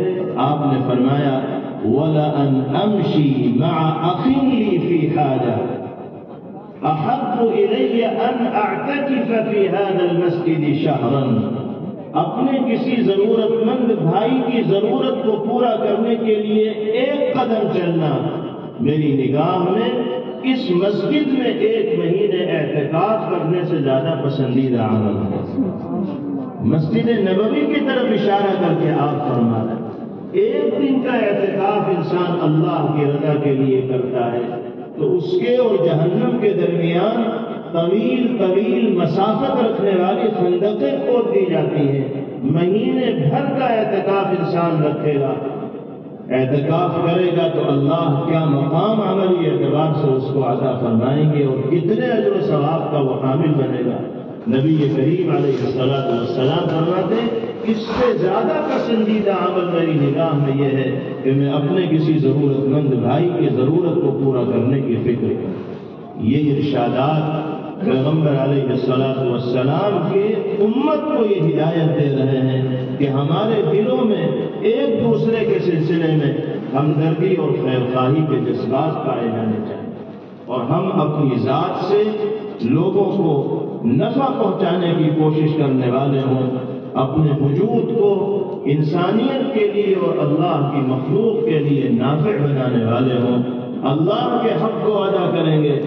آپ نے فرمایا وَلَأَنْ أَمْشِي مَعَ أَخٍ لِّي فِي حَاجَةٍ أَحَبُّ إِلَيَّ أَنْ أَعْتَكِفَ فِي هَذَا الْمَسْجِدِ شَهْرًا، اپنے کسی ضرورت مند بھائی کی ضرورت کو پورا کرنے کے لیے ایک قدم چلنا میری نگاہ میں اس مسجد میں 1 مہینے اعتکاف کرنے سے زیادہ پسندیدہ عمل ہے۔ مسجد نبوی کی طرف اشارہ کر کے آپ فرما رہے ہیں 1 دن کا اعتکاف انسان اللہ کی رضا کے لیے کرتا ہے تو اس کے اور جہنم کے درمیان طویل مسافت رکھنے والی خندقیں کھود دی جاتی ہیں۔ مہینے بھر کا اعتکاف انسان رکھے گا، اعتکاف کرے گا تو اللہ کیا مقام عملی اعتبار سے اس کو عطا فرمائیں گے اور کتنے اجر و ثواب کا وہ حامل بنے گا۔ نبی کریم علیہ السلام فرماتے ہیں اس سے زیادہ پسندیدہ عمل میری نگاہ میں یہ ہے کہ میں اپنے کسی ضرورت مند بھائی کی ضرورت کو پورا کرنے کی فکر کروں۔ یہ ارشادات پیغمبر علیہ السلام کے امت کو یہ ہدایت دے رہے ہیں کہ ہمارے دلوں میں ایک دوسرے کے سلسلے میں ہمدردی اور خیرخواہی کے جذبات پائے جانے چاہیے، اور ہم اپنی ذات سے لوگوں کو نفع پہنچانے کی کوشش کرنے والے ہوں، اپنے وجود کو انسانیت کے لیے اور اللہ کی مخلوق کے لیے نافع بنانے والے ہوں، اللہ کے حق کو ادا کریں گے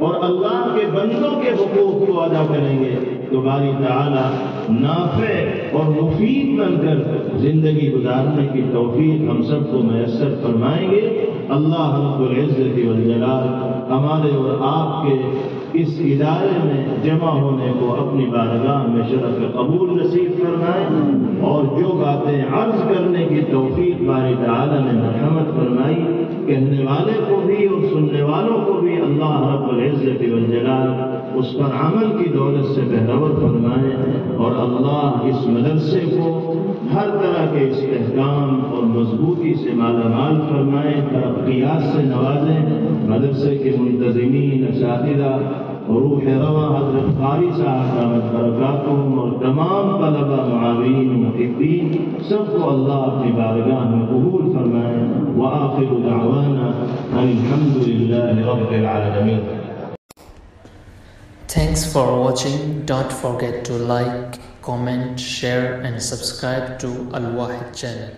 اور اللہ کے بندوں کے حقوق کو ادا کریں گے تو باری تعالی نافع اور مفید بن کر زندگی گزارنے کی توفیق ہم سب کو میسر فرمائیں گے۔ اللہ رب العزت والجلال ہمارے اور آپ کے اس ادارے میں جمع ہونے کو اپنی بارگاہ میں شرف قبول نصیب فرمائے، اور جو باتیں عرض کرنے کی توفیق باری تعالی نے مرحمت فرمائی، کہنے والے کو بھی اور سننے والوں کو بھی اللہ رب العزت والجلال اس پر عمل کی دولت سے بہرور فرمائے، اور اللہ اس مدرسے کو ہر طرح کے استحکام اور مضبوطی سے مالا مال فرمائے، ترقیات سے نوازیں۔ مدرسے کے منتظمین، اساتذہ، روح رواں حضرت قاری صاحب دامت برکاتہم اور تمام طلبہ، معاونین، محبین سب کو اللہ اپنی بارگاہ میں قبول فرمائے۔ وآخر دعوانا الحمد للہ رب العالمین۔ Thanks for watching. Don't forget to like, comment, share and subscribe to Al Wahid channel.